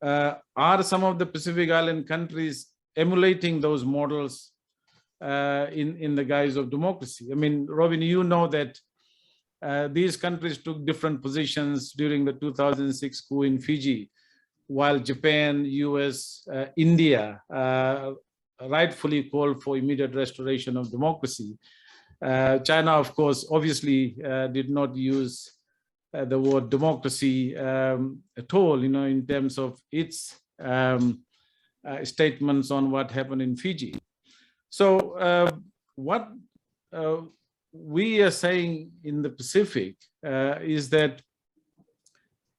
Are some of the Pacific Island countries emulating those models in the guise of democracy? I mean, Robin, you know that these countries took different positions during the 2006 coup in Fiji, while Japan, US, India rightfully called for immediate restoration of democracy. China, of course, obviously did not use the word democracy at all, in terms of its statements on what happened in Fiji. So what we are saying in the Pacific is that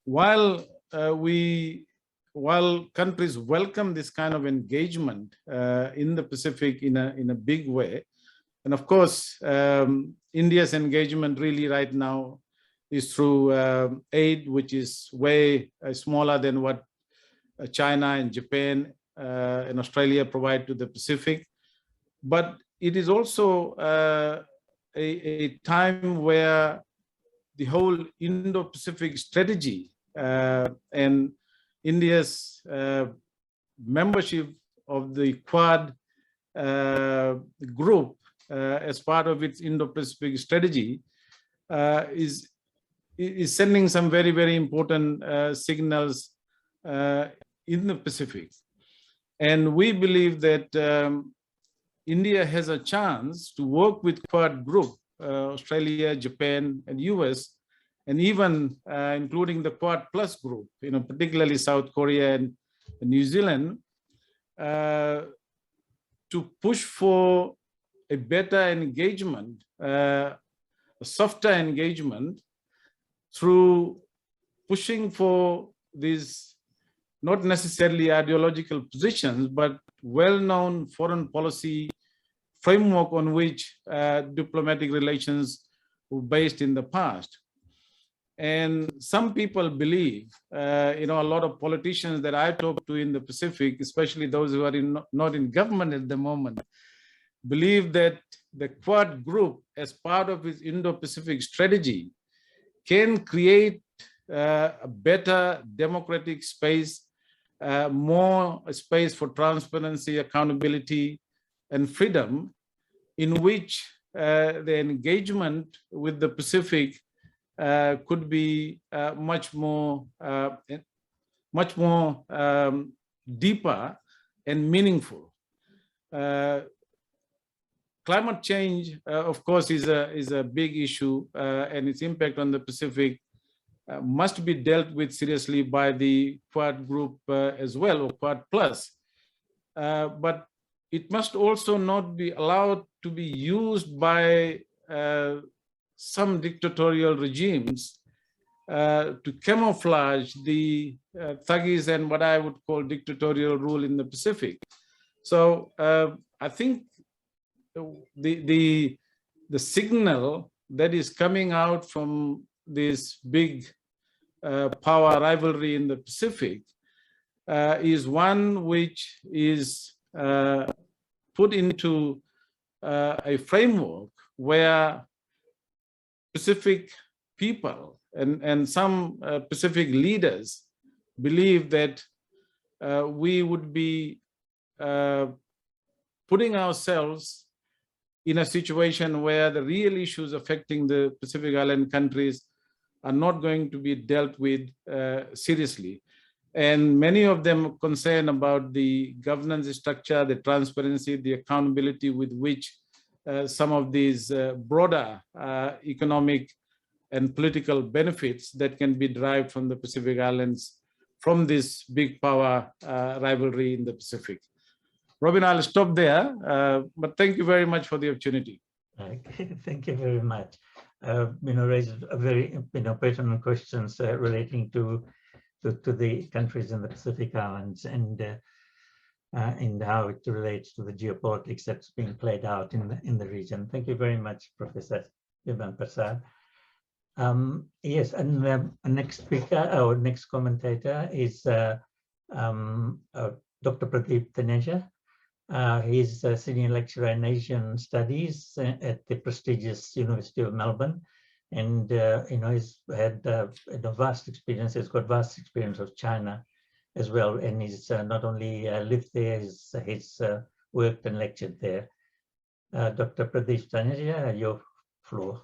while countries welcome this kind of engagement in the Pacific in a big way, and of course, India's engagement really right now is through aid, which is way smaller than what China and Japan and Australia provide to the Pacific. But it is also a time where the whole Indo-Pacific strategy and India's membership of the Quad group as part of its Indo-Pacific strategy is sending some very, very important signals in the Pacific. And we believe that India has a chance to work with Quad group, Australia, Japan, and US, and even including the Quad Plus group, particularly South Korea and New Zealand, to push for a better engagement, a softer engagement, through pushing for these not necessarily ideological positions, but well-known foreign policy framework on which diplomatic relations were based in the past. And some people believe, a lot of politicians that I talk to in the Pacific, especially those who are not in government at the moment, believe that the Quad group, as part of its Indo-Pacific strategy, can create a better democratic space, more space for transparency, accountability, and freedom, in which the engagement with the Pacific could be much more deeper and meaningful. Climate change, of course, is a big issue, and its impact on the Pacific must be dealt with seriously by the Quad group as well, or Quad Plus. But it must also not be allowed to be used by some dictatorial regimes to camouflage the thuggies and what I would call dictatorial rule in the Pacific. So I think the signal that is coming out from this big power rivalry in the Pacific is one which is put into a framework where Pacific people and some Pacific leaders believe that we would be putting ourselves in a situation where the real issues affecting the Pacific Island countries are not going to be dealt with seriously. And many of them are concerned about the governance structure, the transparency, the accountability with which some of these broader economic and political benefits that can be derived from the Pacific Islands from this big power rivalry in the Pacific. Robin, I'll stop there, but thank you very much for the opportunity.
Okay, thank you very much. Raised a very pertinent questions relating to the countries in the Pacific Islands and how it relates to the geopolitics that's being played out in the region. Thank you very much, Professor Biman Prasad. Yes, and our next speaker, our next commentator is Dr. Pradeep Taneja. He's a senior lecturer in Asian Studies at the prestigious University of Melbourne, and he's had vast experience. He's got vast experience of China as well, and he's not only lived there, he's worked and lectured there. Dr. Pradeep Taneja, your floor.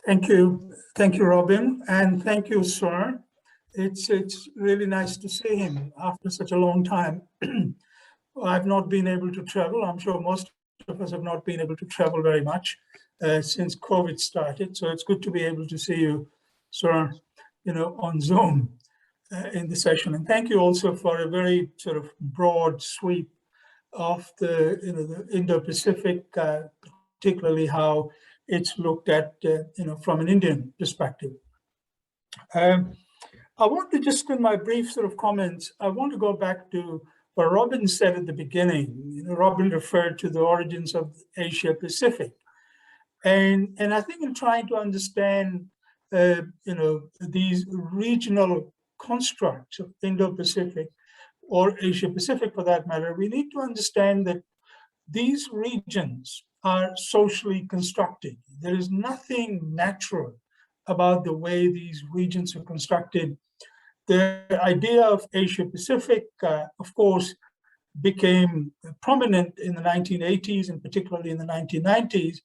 Thank you, Robin, and thank you, Swaran. It's really nice to see him after such a long time. I've not been able to travel. I'm sure most of us have not been able to travel very much since COVID started. So it's good to be able to see you, Swaran, on Zoom in the session. And thank you also for a very sort of broad sweep of the Indo-Pacific, particularly how it's looked at, from an Indian perspective. I want to just, in my brief sort of comments, I want to go back to what Robin said at the beginning. Robin referred to the origins of Asia Pacific. And I think in trying to understand, these regional constructs of Indo-Pacific or Asia-Pacific for that matter, we need to understand that these regions are socially constructed. There is nothing natural about the way these regions are constructed. The idea of Asia-Pacific, of course, became prominent in the 1980s and particularly in the 1990s,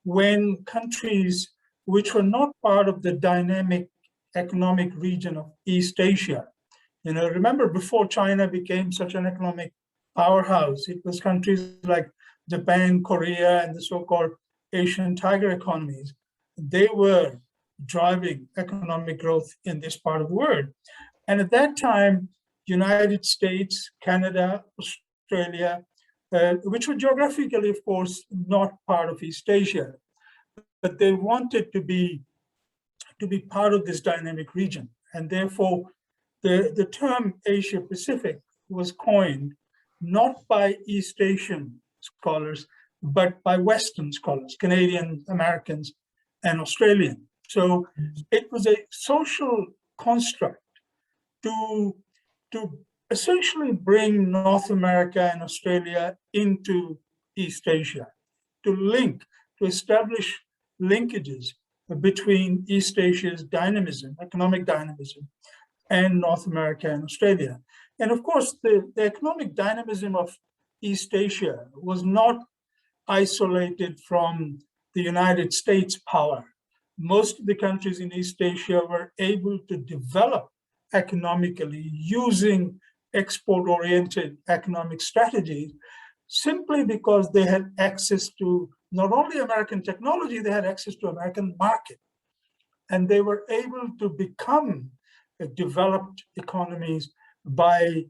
when countries which were not part of the dynamic economic region of East Asia. Remember, before China became such an economic powerhouse, it was countries like Japan, Korea, and the so-called Asian tiger economies. They were driving economic growth in this part of the world. And at that time, United States, Canada, Australia, which were geographically, of course, not part of East Asia, but they wanted to be part of this dynamic region. And therefore, the term Asia-Pacific was coined not by East Asian scholars, but by Western scholars, Canadian, Americans, and Australian. So it was a social construct to essentially bring North America and Australia into East Asia, to establish linkages between East Asia's dynamism, economic dynamism, and North America and Australia. And of course, the economic dynamism of East Asia was not isolated from the United States power. Most of the countries in East Asia were able to develop economically using export-oriented economic strategies simply because they had access to not only American technology, they had access to American market. And they were able to become developed economies by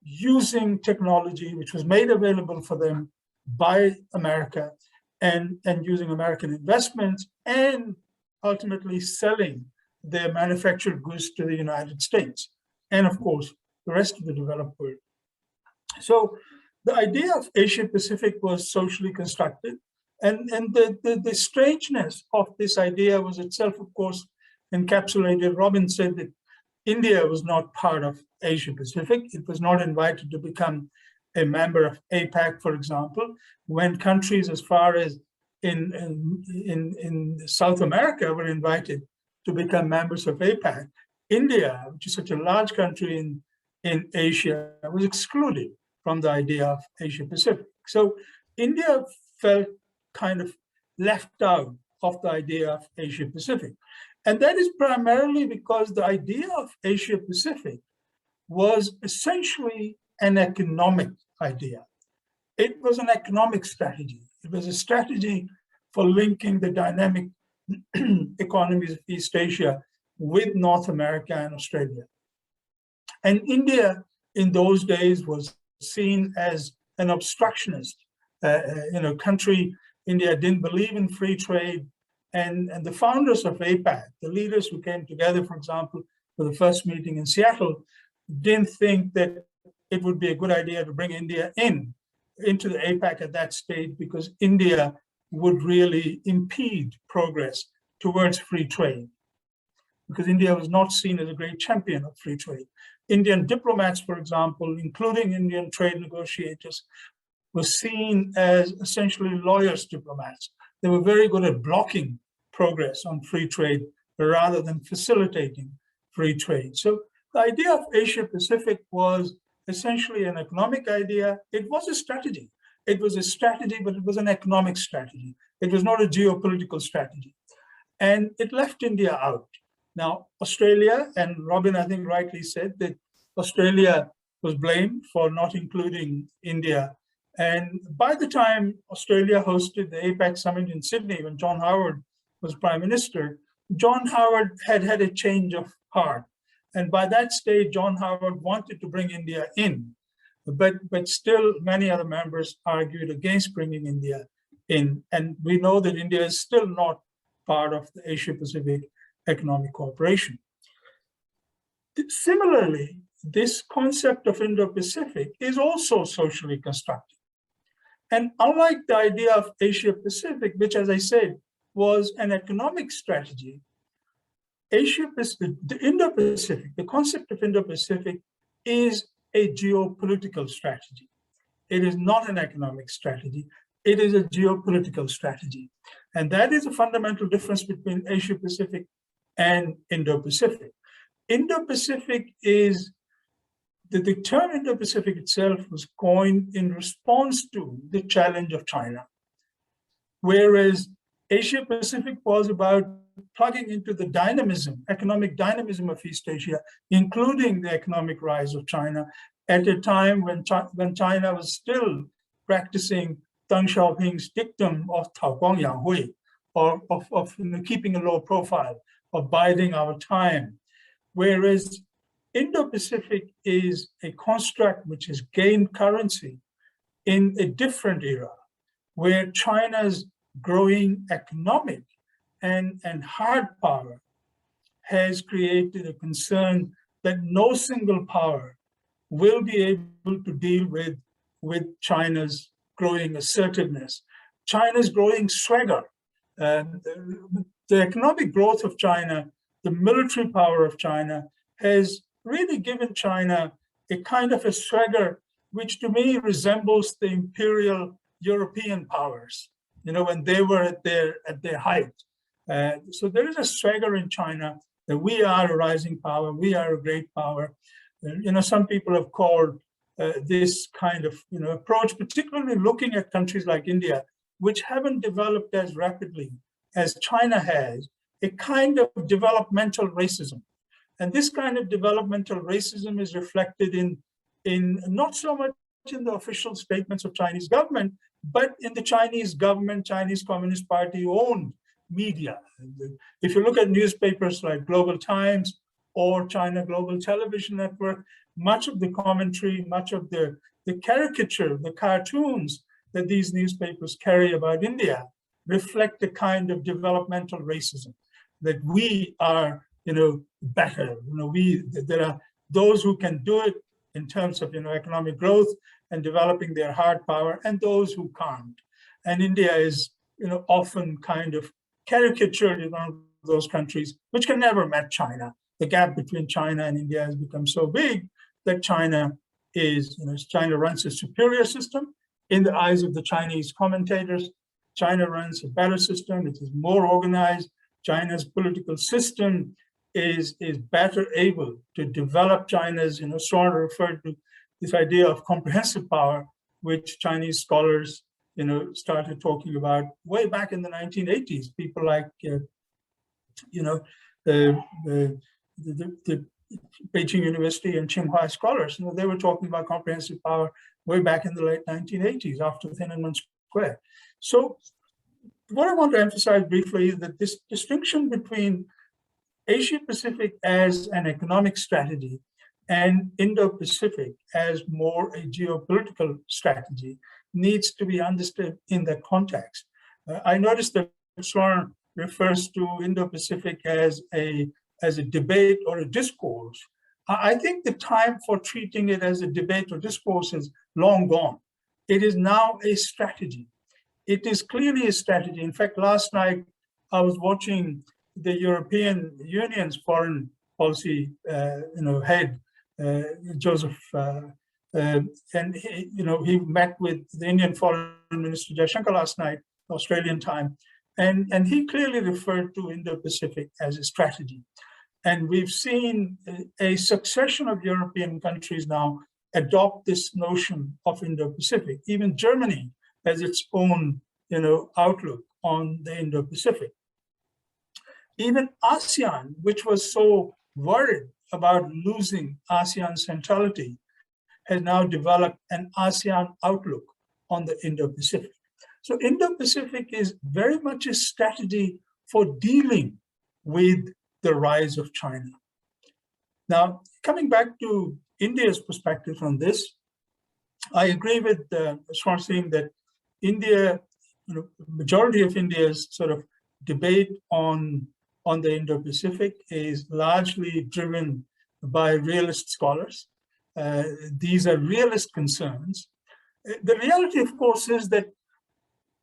using technology which was made available for them by America and using American investments and ultimately selling their manufactured goods to the United States and, of course, the rest of the developed world. So the idea of Asia-Pacific was socially constructed, and the strangeness of this idea was itself, of course, encapsulated. Robin said that India was not part of Asia-Pacific. It was not invited to become a member of APAC, for example, when countries as far as in South America were invited to become members of APAC. India, which is such a large country in Asia, was excluded from the idea of Asia-Pacific. So India felt kind of left out of the idea of Asia-Pacific. And that is primarily because the idea of Asia-Pacific was essentially an economic idea. It was an economic strategy. It was a strategy for linking the dynamic economies of East Asia with North America and Australia. And India in those days was seen as an obstructionist country. India didn't believe in free trade. And the founders of APAC, the leaders who came together, for example, for the first meeting in Seattle, didn't think that it would be a good idea to bring India into the APAC at that stage, because India would really impede progress towards free trade, because India was not seen as a great champion of free trade. Indian diplomats, for example, including Indian trade negotiators, were seen as essentially lawyers' diplomats. They were very good at blocking progress on free trade rather than facilitating free trade. So the idea of Asia-Pacific was essentially an economic idea. It was a strategy. It was a strategy, but it was an economic strategy. It was not a geopolitical strategy. And it left India out. Now, Australia, and Robin, I think, rightly said that Australia was blamed for not including India. And by the time Australia hosted the APAC summit in Sydney, when John Howard was Prime Minister, John Howard had had a change of heart. And by that stage, John Howard wanted to bring India in, but still many other members argued against bringing India in. And we know that India is still not part of the Asia-Pacific Economic Cooperation. Similarly, this concept of Indo-Pacific is also socially constructed. And unlike the idea of Asia-Pacific, which, as I said, was an economic strategy, the Indo-Pacific, the concept of Indo-Pacific is a geopolitical strategy. It is not an economic strategy. It is a geopolitical strategy. And that is a fundamental difference between Asia-Pacific and Indo-Pacific. Indo-Pacific is, the term Indo-Pacific itself was coined in response to the challenge of China, whereas Asia-Pacific was about plugging into the dynamism, economic dynamism of East Asia, including the economic rise of China at a time when China was still practicing Deng Xiaoping's dictum of Tao Guang Yang Hui, or of keeping a low profile, of biding our time. Whereas Indo-Pacific is a construct which has gained currency in a different era, where China's growing economic and hard power has created a concern that no single power will be able to deal with China's growing assertiveness, China's growing swagger. The economic growth of China, the military power of China, has really given China a kind of a swagger, which to me resembles the imperial European powers, when they were at their height. So there is a swagger in China that we are a rising power, we are a great power. Some people have called this kind of approach, particularly looking at countries like India, which haven't developed as rapidly as China has, a kind of developmental racism. And this kind of developmental racism is reflected in not so much in the official statements of Chinese government, but in the Chinese government, Chinese Communist Party owned media. If you look at newspapers like Global Times or China Global Television Network, much of the commentary, much of the caricature, the cartoons that these newspapers carry about India reflect a kind of developmental racism, that we are, better. There are those who can do it in terms of, economic growth and developing their hard power, and those who can't. And India is, often kind of caricatured in one of those countries, which can never match China. The gap between China and India has become so big that China runs a superior system in the eyes of the Chinese commentators. China runs a better system. It is more organized. China's political system is better able to develop China's, Swaran referred to this idea of comprehensive power, which Chinese scholars, started talking about way back in the 1980s. People like, the Beijing University and Tsinghua scholars, they were talking about comprehensive power way back in the late 1980s after Tiananmen Square. So what I want to emphasize briefly is that this distinction between Asia-Pacific as an economic strategy and Indo-Pacific as more a geopolitical strategy needs to be understood in that context. I noticed that Swaran refers to Indo-Pacific as a debate or a discourse. I think the time for treating it as a debate or discourse is long gone. It is now a strategy. It is clearly a strategy. In fact, last night I was watching the European Union's foreign policy, head, Joseph, and he met with the Indian Foreign Minister Jaishankar last night, Australian time, and he clearly referred to Indo-Pacific as a strategy. And we've seen a succession of European countries now adopt this notion of Indo-Pacific. Even Germany has its own, outlook on the Indo-Pacific. Even ASEAN, which was so worried about losing ASEAN centrality, has now developed an ASEAN outlook on the Indo-Pacific. So Indo-Pacific is very much a strategy for dealing with the rise of China. Now, coming back to India's perspective on this, I agree with Swaran saying that India, majority of India's sort of debate on the Indo-Pacific is largely driven by realist scholars. These are realist concerns. The reality, of course, is that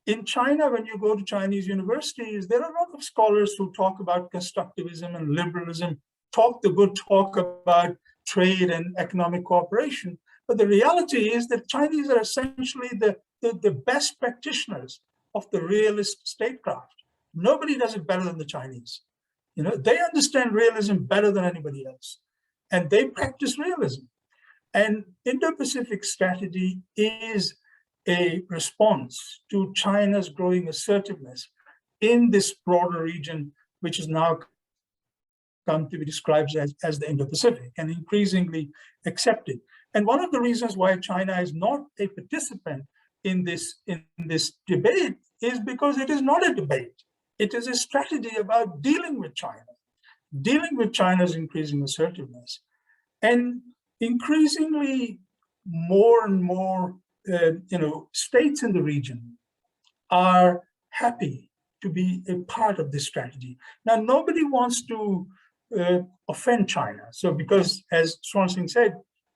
In China, when you go to Chinese universities, there are a lot of scholars who talk about constructivism and liberalism, talk the good talk about trade and economic cooperation. But the reality is that Chinese are essentially the best practitioners of the realist statecraft. Nobody does it better than the Chinese. They understand realism better than anybody else, and they practice realism. And Indo-Pacific strategy is a response to China's growing assertiveness in this broader region, which is now come to be described as the Indo-Pacific and increasingly accepted. And one of the reasons why China is not a participant in this debate is because it is not a debate. It is a strategy about dealing with China's increasing assertiveness. And increasingly more and more states in the region are happy to be a part of this strategy. Now, nobody wants to offend China. So because, as Swaran Singh said,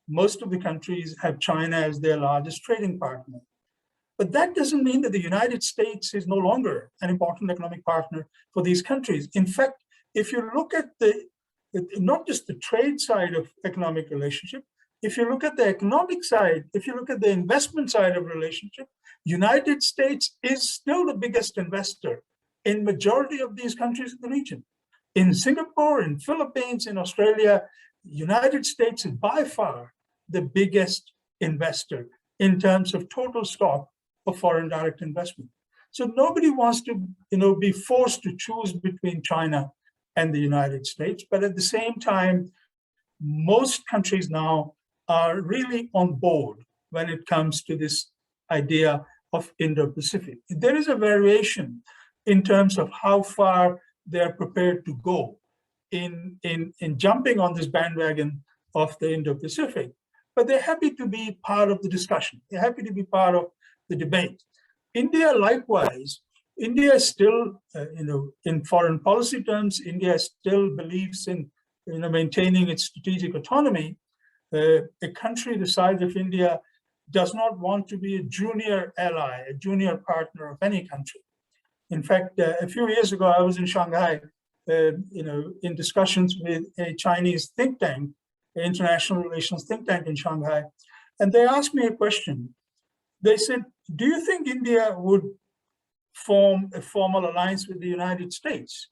most of the countries have China as their largest trading partner. But that doesn't mean that the United States is no longer an important economic partner for these countries. In fact, if you look at not just the trade side of economic relationship, if you look at the economic side, if you look at the investment side of relationship, United States is still the biggest investor in majority of these countries in the region. In Singapore, in Philippines, in Australia, United States is by far the biggest investor in terms of total stock of foreign direct investment. So nobody wants to, be forced to choose between China and the United States, but at the same time, most countries now are really on board when it comes to this idea of Indo-Pacific. There is a variation in terms of how far they're prepared to go in jumping on this bandwagon of the Indo-Pacific, but they're happy to be part of the discussion. They're happy to be part of the debate. India, likewise, India is still, in foreign policy terms, India still believes in, maintaining its strategic autonomy. A country the size of India does not want to be a junior ally, a junior partner of any country. In fact, a few years ago, I was in Shanghai, in discussions with a Chinese think tank, an international relations think tank in Shanghai, and they asked me a question. They said, do you think India would form a formal alliance with the United States?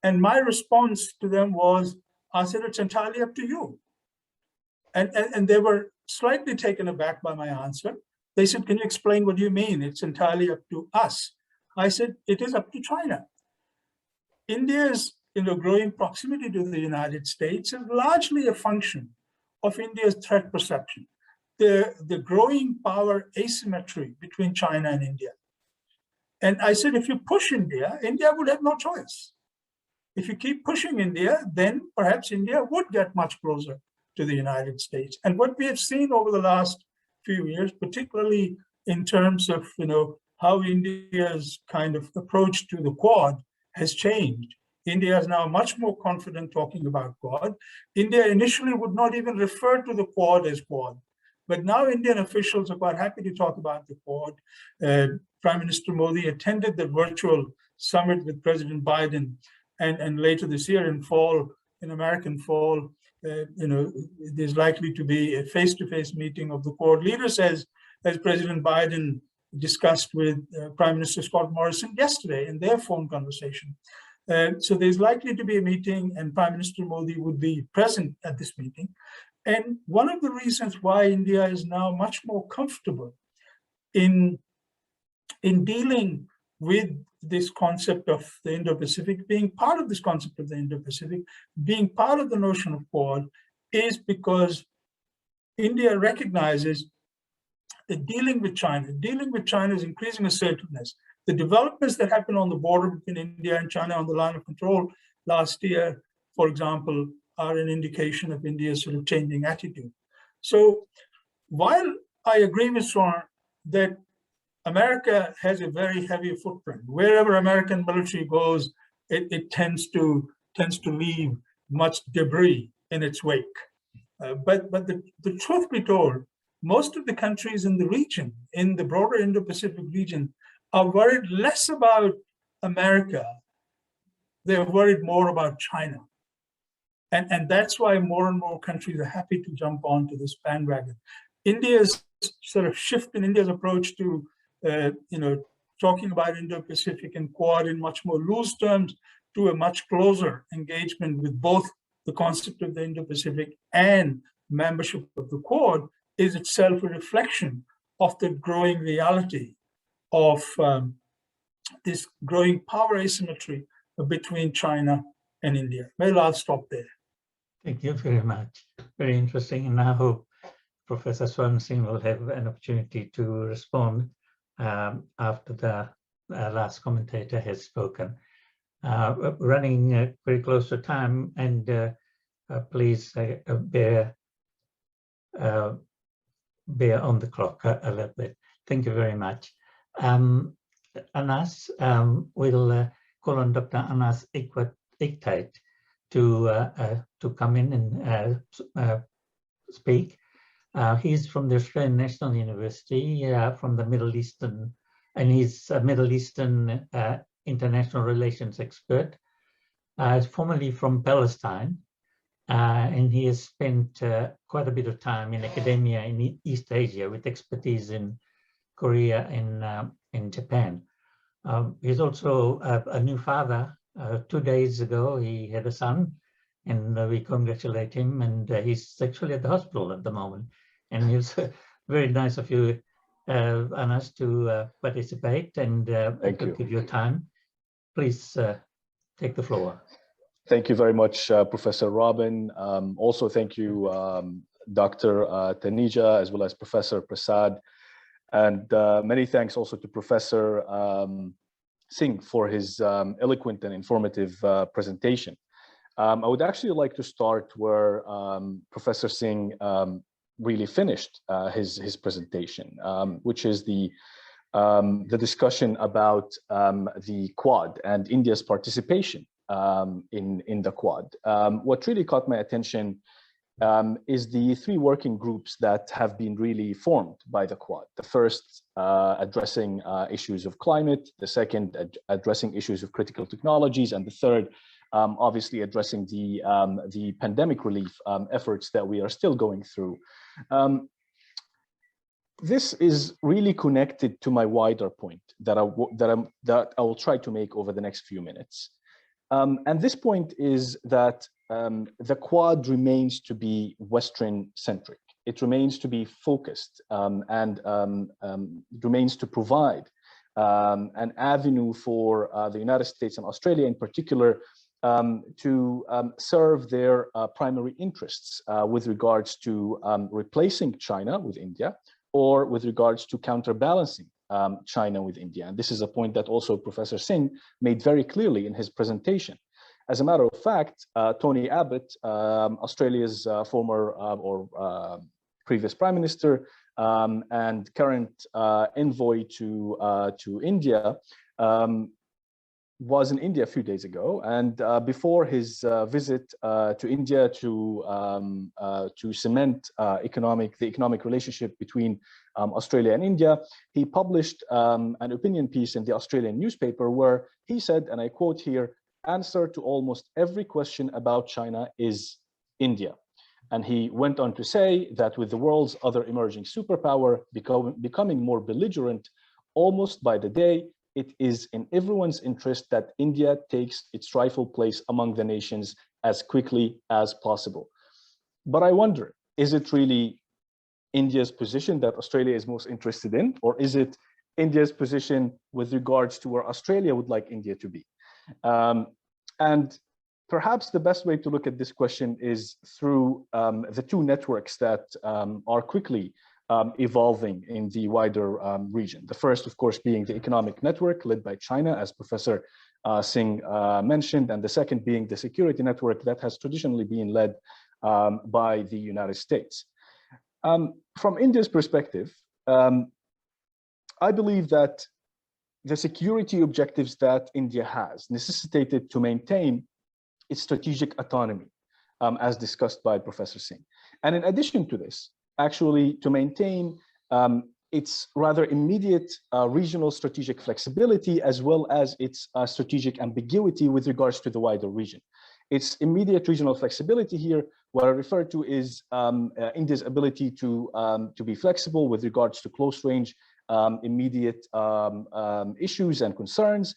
And my response to them was, I said, it's entirely up to you. And they were slightly taken aback by my answer. They said, can you explain what you mean? It's entirely up to us. I said, it is up to China. India's growing proximity to the United States is largely a function of India's threat perception, the growing power asymmetry between China and India. And I said, if you push India, India would have no choice. If you keep pushing India, then perhaps India would get much closer to the United States. And what we have seen over the last few years, particularly in terms of how India's kind of approach to the Quad has changed. India is now much more confident talking about Quad. India initially would not even refer to the Quad as Quad, but now Indian officials are quite happy to talk about the Quad. Prime Minister Modi attended the virtual summit with President Biden, and later this year in American fall, there's likely to be a face-to-face meeting of the Quad leaders as President Biden discussed with Prime Minister Scott Morrison yesterday in their phone conversation. So there's likely to be a meeting, and Prime Minister Modi would be present at this meeting. And one of the reasons why India is now much more comfortable in dealing with this concept of the Indo-Pacific, being part of this concept of the Indo-Pacific, being part of the notion of Quad, is because India recognizes that dealing with China's increasing assertiveness, the developments that happened on the border between India and China on the line of control last year, for example, are an indication of India's sort of changing attitude. So while I agree with Swaran that America has a very heavy footprint, wherever American military goes, it tends to leave much debris in its wake. But the truth be told, most of the countries in the region, in the broader Indo-Pacific region, are worried less about America. They're worried more about China. And that's why more and more countries are happy to jump onto this bandwagon. India's sort of shift in India's approach to, talking about Indo-Pacific and Quad in much more loose terms to a much closer engagement with both the concept of the Indo-Pacific and membership of the Quad is itself a reflection of the growing reality of this growing power asymmetry between China and India. Well, I'll stop there.
Thank you very much. Very interesting. And I hope Professor Swaran will have an opportunity to respond after the last commentator has spoken. Running very close to time, and please bear on the clock a little bit. Thank you very much. Anas, we'll call on Dr. Anas Iqtait to come in and speak. He's from the Australian National University, from the Middle Eastern, and he's a Middle Eastern international relations expert. Formerly from Palestine, and he has spent quite a bit of time in academia in East Asia with expertise in Korea and in Japan. He's also a new father. 2 days ago, he had a son, and we congratulate him. And he's actually at the hospital at the moment. And it's very nice of you, Anas, to participate and to give your time. Please take the floor.
Thank you very much, Professor Robin. Also, thank you, Dr. Taneja, as well as Professor Prasad. And many thanks also to Professor Singh for his eloquent and informative presentation. I would actually like to start where Professor Singh really finished his presentation, which is the discussion about the Quad and India's participation in the Quad. What really caught my attention is the three working groups that have been really formed by the Quad. The first addressing issues of climate, the second addressing issues of critical technologies, and the third obviously addressing the pandemic relief efforts that we are still going through. This is really connected to my wider point that I will try to make over the next few minutes. And this point is that the Quad remains to be Western-centric. It remains to be focused and remains to provide an avenue for the United States and Australia in particular to serve their primary interests with regards to replacing China with India, or with regards to counterbalancing China with India. And this is a point that also Professor Singh made very clearly in his presentation. As a matter of fact, Tony Abbott, Australia's former or previous prime minister and current envoy to India, was in India a few days ago, and before his visit to India to cement the economic relationship between Australia and India, he published an opinion piece in the Australian newspaper where he said, and I quote here, "Answer to almost every question about China is India." And he went on to say that with the world's other emerging superpower becoming more belligerent almost by the day, it is in everyone's interest that India takes its rightful place among the nations as quickly as possible. But I wonder, is it really India's position that Australia is most interested in, or is it India's position with regards to where Australia would like India to be? And perhaps the best way to look at this question is through the two networks that are quickly evolving in the wider region. The first, of course, being the economic network led by China, as Professor Singh mentioned, and the second being the security network that has traditionally been led by the United States. From India's perspective, I believe that the security objectives that India has necessitated to maintain its strategic autonomy, as discussed by Professor Singh. And in addition to this, actually to maintain its rather immediate regional strategic flexibility, as well as its strategic ambiguity with regards to the wider region. Its immediate regional flexibility here, what I refer to is India's ability to be flexible with regards to close range immediate issues and concerns.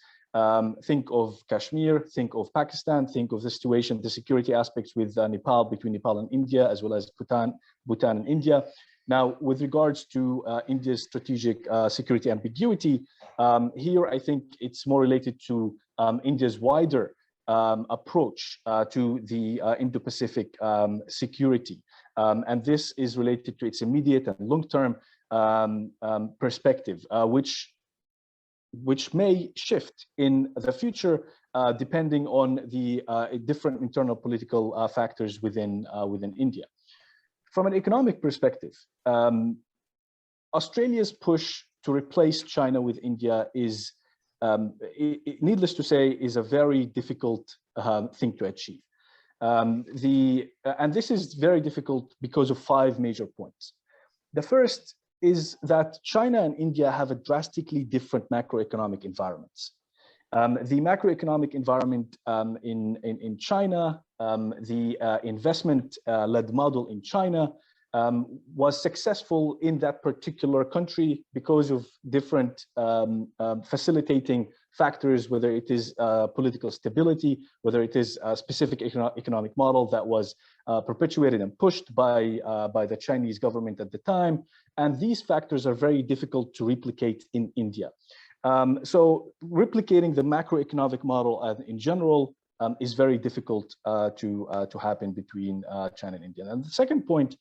Think of Kashmir, think of Pakistan, think of the situation, the security aspects with Nepal, between Nepal and India, as well as Bhutan and India. Now, with regards to India's strategic security ambiguity, here I think it's more related to India's wider approach to the Indo-Pacific security. And this is related to its immediate and long-term perspective, which may shift in the future depending on the different internal political factors within India. From an economic perspective, Australia's push to replace China with India is, needless to say, is a very difficult thing to achieve. And this is very difficult because of 5 major points. The first is that China and India have a drastically different macroeconomic environments. The macroeconomic environment in China, the investment-led model in China was successful in that particular country because of different facilitating factors, whether it is political stability, whether it is a specific economic model that was perpetuated and pushed by the Chinese government at the time. And these factors are very difficult to replicate in India. So replicating the macroeconomic model in general is very difficult to happen between China and India. And the second point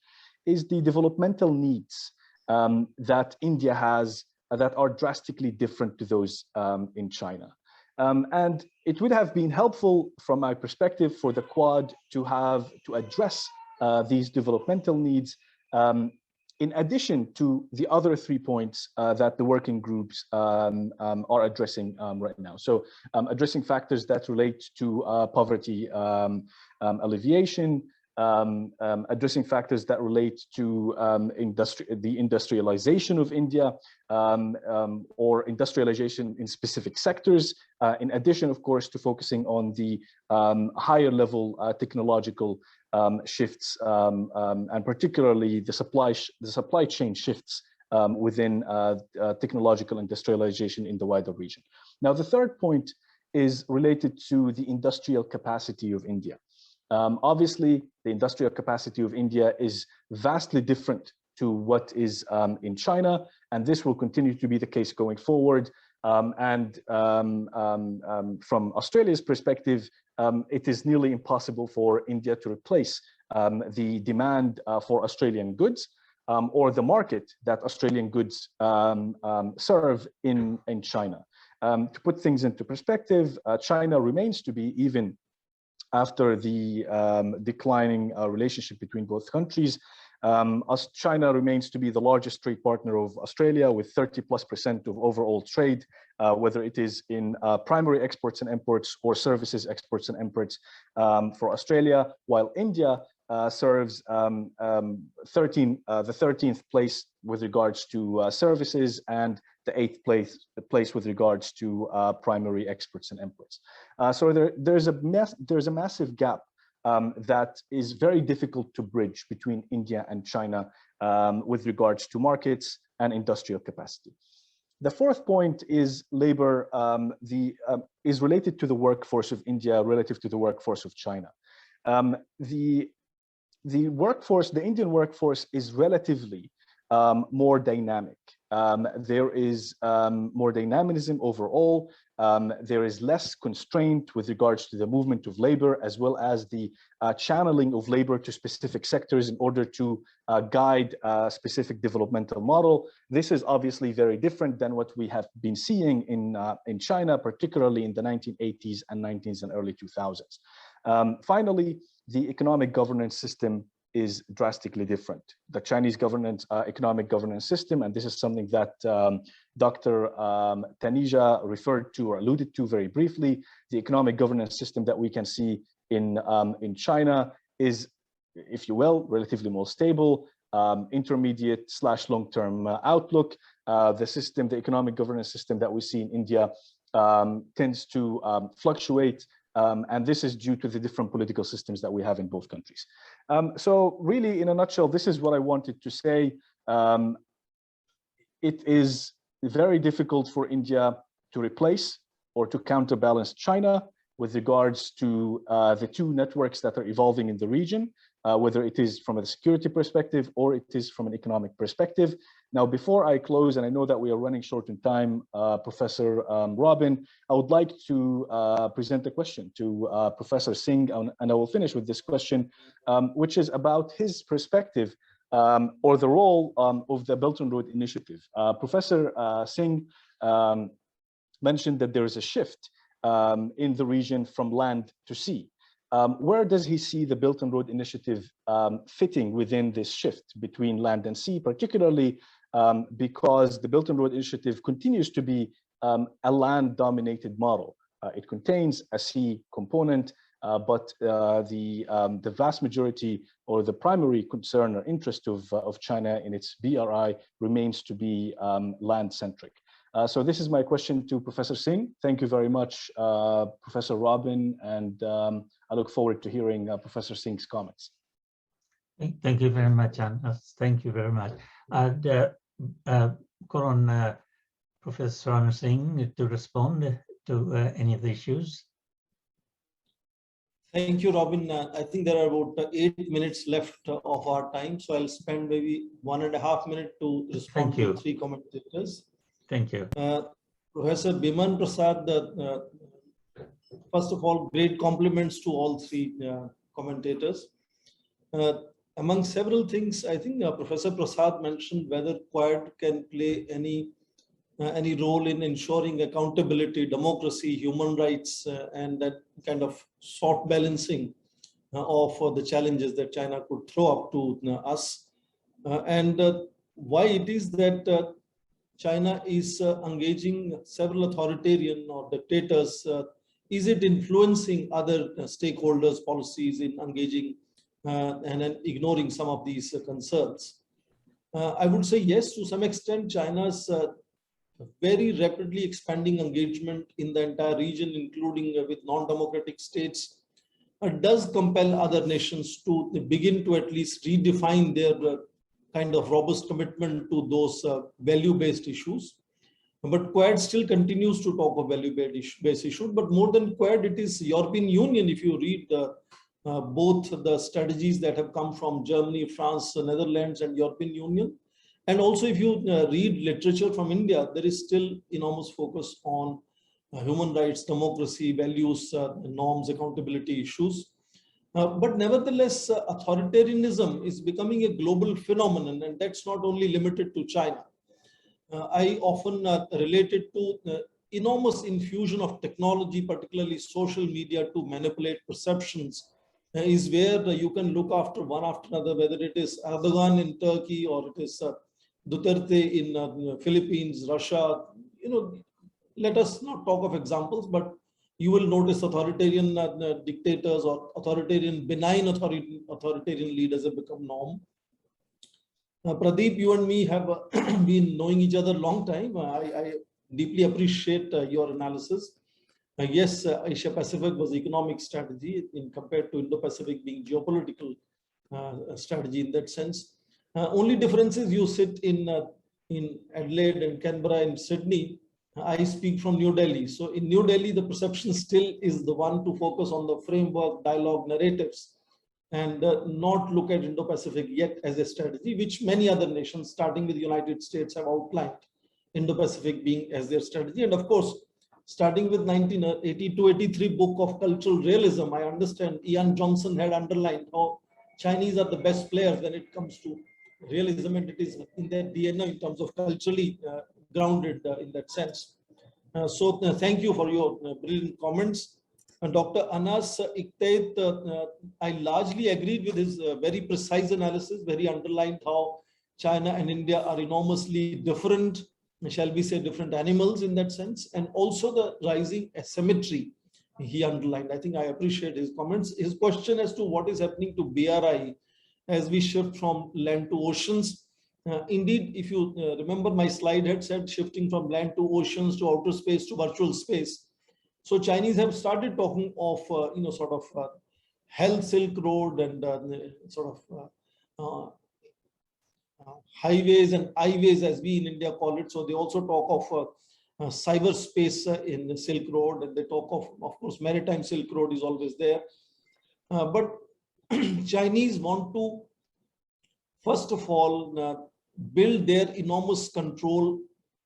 is the developmental needs that India has that are drastically different to those in China. And it would have been helpful from my perspective for the Quad to address these developmental needs in addition to the other 3 points that the working groups are addressing right now. So addressing factors that relate to poverty alleviation, addressing factors that relate to the industrialization of India or industrialization in specific sectors, in addition, of course, to focusing on the higher level technological shifts and particularly the supply chain shifts within technological industrialization in the wider region. Now, the third point is related to the industrial capacity of India. Obviously, the industrial capacity of India is vastly different to what is in China, and this will continue to be the case going forward. From Australia's perspective, it is nearly impossible for India to replace the demand for Australian goods or the market that Australian goods serve in China. To put things into perspective, China remains to be, even after the declining relationship between both countries, China remains to be the largest trade partner of Australia with 30+% of overall trade, whether it is in primary exports and imports or services exports and imports for Australia, while India serves the 13th place with regards to services and the 8th place with regards to primary exports and imports. So there's a massive gap that is very difficult to bridge between India and China with regards to markets and industrial capacity. The fourth point is labor, is related to the workforce of India relative to the workforce of China. The Indian workforce is relatively more dynamic. There is more dynamism overall. There is less constraint with regards to the movement of labor, as well as the channeling of labor to specific sectors in order to guide a specific developmental model. This is obviously very different than what we have been seeing in China, particularly in the 1980s and 90s and early 2000s. Finally, the economic governance system is drastically different. The Chinese economic governance system, and this is something that Dr. Taneja referred to or alluded to very briefly, the economic governance system that we can see in China is, if you will, relatively more stable, intermediate/long-term outlook. The system, the economic governance system that we see in India tends to fluctuate, and this is due to the different political systems that we have in both countries. So really, in a nutshell, this is what I wanted to say. It is very difficult for India to replace or to counterbalance China with regards to the two networks that are evolving in the region, whether it is from a security perspective or it is from an economic perspective. Now, before I close, and I know that we are running short in time, Professor Robin, I would like to present a question to Professor Singh, and I will finish with this question, which is about his perspective or the role of the Belt and Road Initiative. Professor Singh mentioned that there is a shift in the region from land to sea. Where does he see the Belt and Road Initiative fitting within this shift between land and sea, particularly because the Belt and Road Initiative continues to be a land-dominated model. It contains a sea component, but the vast majority or the primary concern or interest of China in its BRI remains to be land-centric. So this is my question to Professor Singh. Thank you very much, Professor Robin, and I look forward to hearing Professor Singh's comments.
Thank you very much, Anas. Thank you very much. Call on Professor Swaran Singh to respond to any of the issues.
Thank you, Robin. I think there are about 8 minutes left of our time, so I'll spend maybe 1.5 minutes to respond to 3 commentators.
Thank you.
Professor Biman, Prasad, first of all, great compliments to all 3 commentators. Among several things, I think Professor Prasad mentioned whether Quad can play any role in ensuring accountability, democracy, human rights, and that kind of soft balancing of the challenges that China could throw up to us, and why it is that China is engaging several authoritarian or dictators. Is it influencing other stakeholders' policies in engaging and then ignoring some of these concerns? I would say yes, to some extent. China's very rapidly expanding engagement in the entire region, including with non-democratic states, does compel other nations to begin to at least redefine their kind of robust commitment to those value-based issues. But Quad still continues to talk of value-based issues. But more than Quad, it is European Union. If you read both the strategies that have come from Germany, France, Netherlands, and European Union, and also if you read literature from India, there is still enormous focus on human rights, democracy, values, norms, accountability issues. But nevertheless, authoritarianism is becoming a global phenomenon, and that's not only limited to China. I often relate it to enormous infusion of technology, particularly social media, to manipulate perceptions, is where you can look after one after another, whether it is Erdogan in Turkey or it is Duterte in Philippines, Russia. Let us not talk of examples, but you will notice authoritarian dictators or authoritarian, benign authoritarian leaders have become norm. Pradeep, you and me have been knowing each other a long time. I deeply appreciate your analysis. Yes, Asia-Pacific was economic strategy in compared to Indo-Pacific being geopolitical strategy in that sense. Only difference is you sit in Adelaide and Canberra and Sydney. I speak from New Delhi. So in New Delhi, the perception still is the one to focus on the framework, dialogue, narratives, and not look at Indo-Pacific yet as a strategy, which many other nations, starting with the United States, have outlined Indo-Pacific being as their strategy. And of course, starting with 1982-83 book of cultural realism, I understand Ian Johnson had underlined how Chinese are the best players when it comes to realism, and it is in their DNA in terms of culturally grounded in that sense. So thank you for your brilliant comments. Dr. Anas Iqtait, I largely agreed with his very precise analysis, where he underlined how China and India are enormously different, shall we say different animals in that sense, and also the rising asymmetry he underlined. I think I appreciate his comments. His question as to what is happening to BRI as we shift from land to oceans. Indeed, if you remember, my slide had said shifting from land to oceans to outer space to virtual space. So Chinese have started talking of, sort of health Silk Road and sort of highways and highways, as we in India call it. So they also talk of cyberspace in the Silk Road, and they talk of course, maritime Silk Road is always there. But Chinese want to, first of all, build their enormous control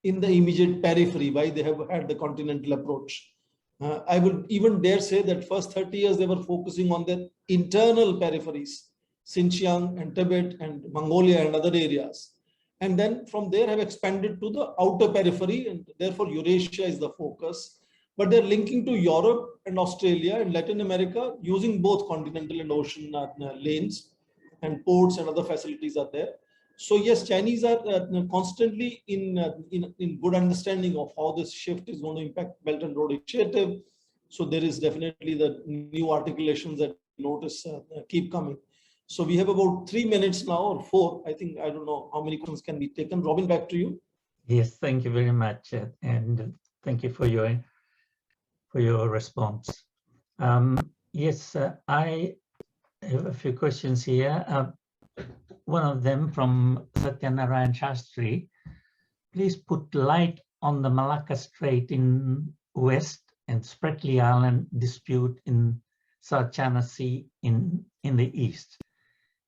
in the immediate periphery, why they have had the continental approach. I would even dare say that first 30 years they were focusing on the internal peripheries, Xinjiang and Tibet and Mongolia and other areas. And then from there have expanded to the outer periphery, and therefore Eurasia is the focus. But they're linking to Europe and Australia and Latin America using both continental and ocean lanes, and ports and other facilities are there. So yes, Chinese are constantly in good understanding of how this shift is going to impact Belt and Road Initiative. So there is definitely the new articulations that notice keep coming. So we have about 3 minutes now, or 4. I think, I don't know how many questions can be taken. Robin, back to you.
Yes, thank you very much, and thank you for your response. Yes, I have a few questions here. One of them from Satyanarayan Shastri. Please put light on the Malacca Strait in west and Spratly Island dispute in South China Sea in the east,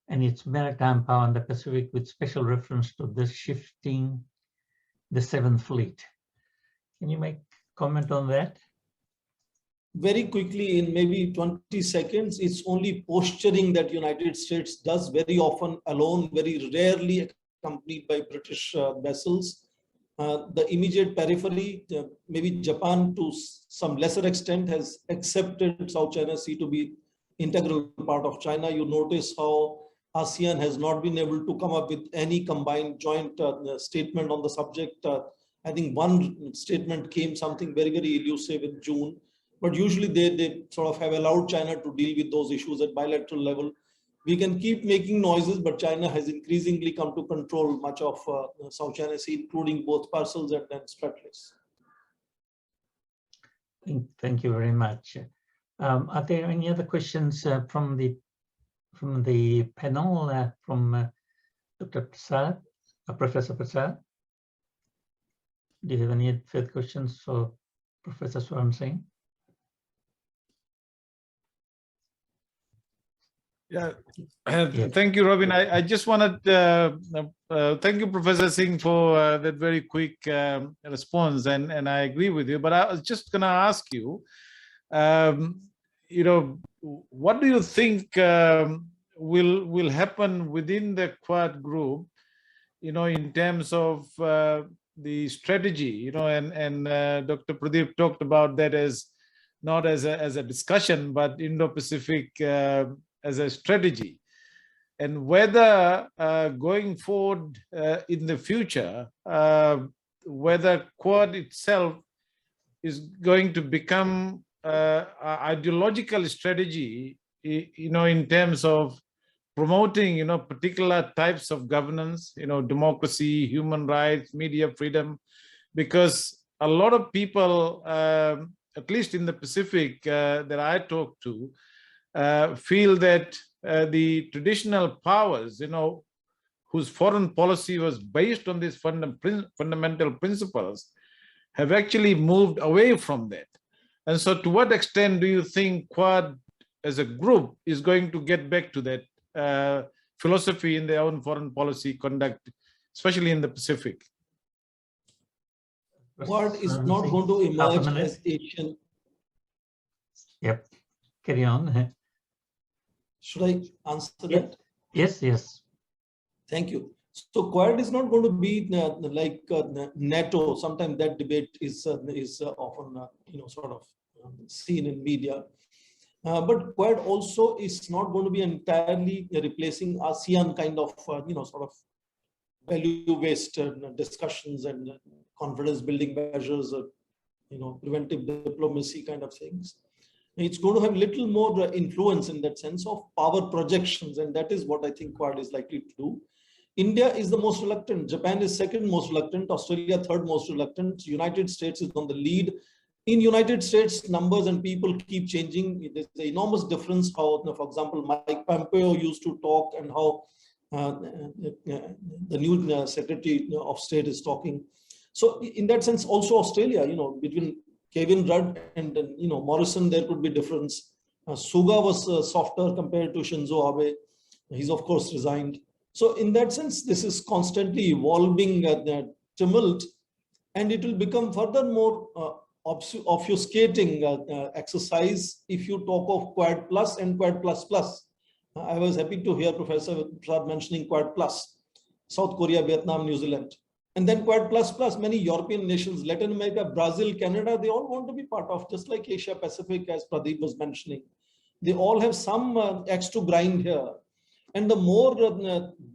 and its maritime power in the Pacific, with special reference to the shifting the Seventh Fleet. Can you make comment on that?
Very quickly, in maybe 20 seconds, it's only posturing that United States does very often alone, very rarely accompanied by British vessels. The immediate periphery, maybe Japan to some lesser extent, has accepted South China Sea to be integral part of China. You notice how ASEAN has not been able to come up with any combined joint statement on the subject. I think one statement came something very, very elusive in June. But usually they sort of have allowed China to deal with those issues at bilateral level. We can keep making noises, but China has increasingly come to control much of South China Sea, including both parcels and then stratless.
Thank you very much. Are there any other questions from the panel, from Dr. Prasad, Professor Prasad? Do you have any further questions for Professor Swaran Singh?
Yeah, thank you, Robin. I just wanted thank you, Professor Singh, for that very quick response, and I agree with you. But I was just going to ask you, what do you think will happen within the Quad group, in terms of the strategy, and Dr. Pradeep talked about that as not as a discussion, but Indo-Pacific as a strategy, and whether going forward in the future, whether Quad itself is going to become an ideological strategy, in terms of promoting, particular types of governance, democracy, human rights, media freedom, because a lot of people, at least in the Pacific that I talk to, feel that the traditional powers, whose foreign policy was based on these fundamental principles, have actually moved away from that. And so to what extent do you think Quad as a group is going to get back to that philosophy in their own foreign policy conduct, especially in the Pacific?
Quad is not going to emerge as Asian.
Yep, carry on.
Should I answer that?
Yes, yes.
Thank you. So Quad is not going to be like NATO. Sometimes that debate is often sort of seen in media. But Quad also is not going to be entirely replacing ASEAN kind of sort of value-based discussions and confidence-building measures, preventive diplomacy kind of things. It's going to have little more influence in that sense of power projections, and that is what I think Quad is likely to do. India is the most reluctant. Japan is second most reluctant. Australia third most reluctant. United States is on the lead. In United States, numbers and people keep changing. There's an enormous difference how, for example, Mike Pompeo used to talk and how the new Secretary of State is talking. So in that sense, also Australia, between Kevin Rudd and Morrison, there could be difference. Suga was softer compared to Shinzo Abe. He's of course resigned. So in that sense, this is constantly evolving tumult, and it will become furthermore obfuscating exercise if you talk of Quad Plus and Quad Plus Plus. I was happy to hear Professor Prasad mentioning Quad Plus, South Korea, Vietnam, New Zealand. And then Quad Plus Plus, many European nations, Latin America, Brazil, Canada, they all want to be part of, just like Asia Pacific, as Pradeep was mentioning. They all have some axe to grind here. And the more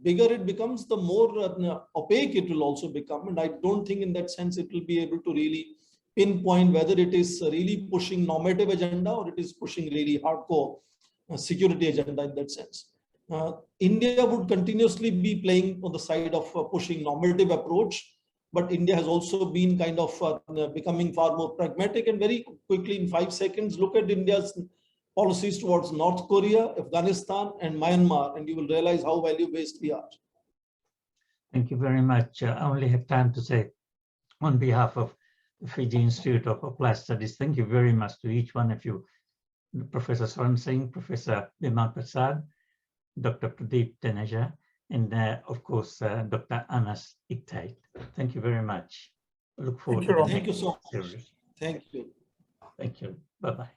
bigger it becomes, the more opaque it will also become. And I don't think in that sense it will be able to really pinpoint whether it is really pushing normative agenda or it is pushing really hardcore security agenda in that sense. India would continuously be playing on the side of pushing normative approach, but India has also been kind of becoming far more pragmatic. And very quickly, in 5 seconds, look at India's policies towards North Korea, Afghanistan, and Myanmar, and you will realize how value-based we are.
Thank you very much. I only have time to say, on behalf of the Fiji Institute of Applied Studies, thank you very much to each one of you, Professor Swaran Singh, Professor Biman Prasad, Dr. Pradeep Taneja, and of course, Dr. Anas Iqtait. Thank you very much. I look forward to the
Thank you
next
so much.
series.
Thank you.
Thank you. Bye-bye.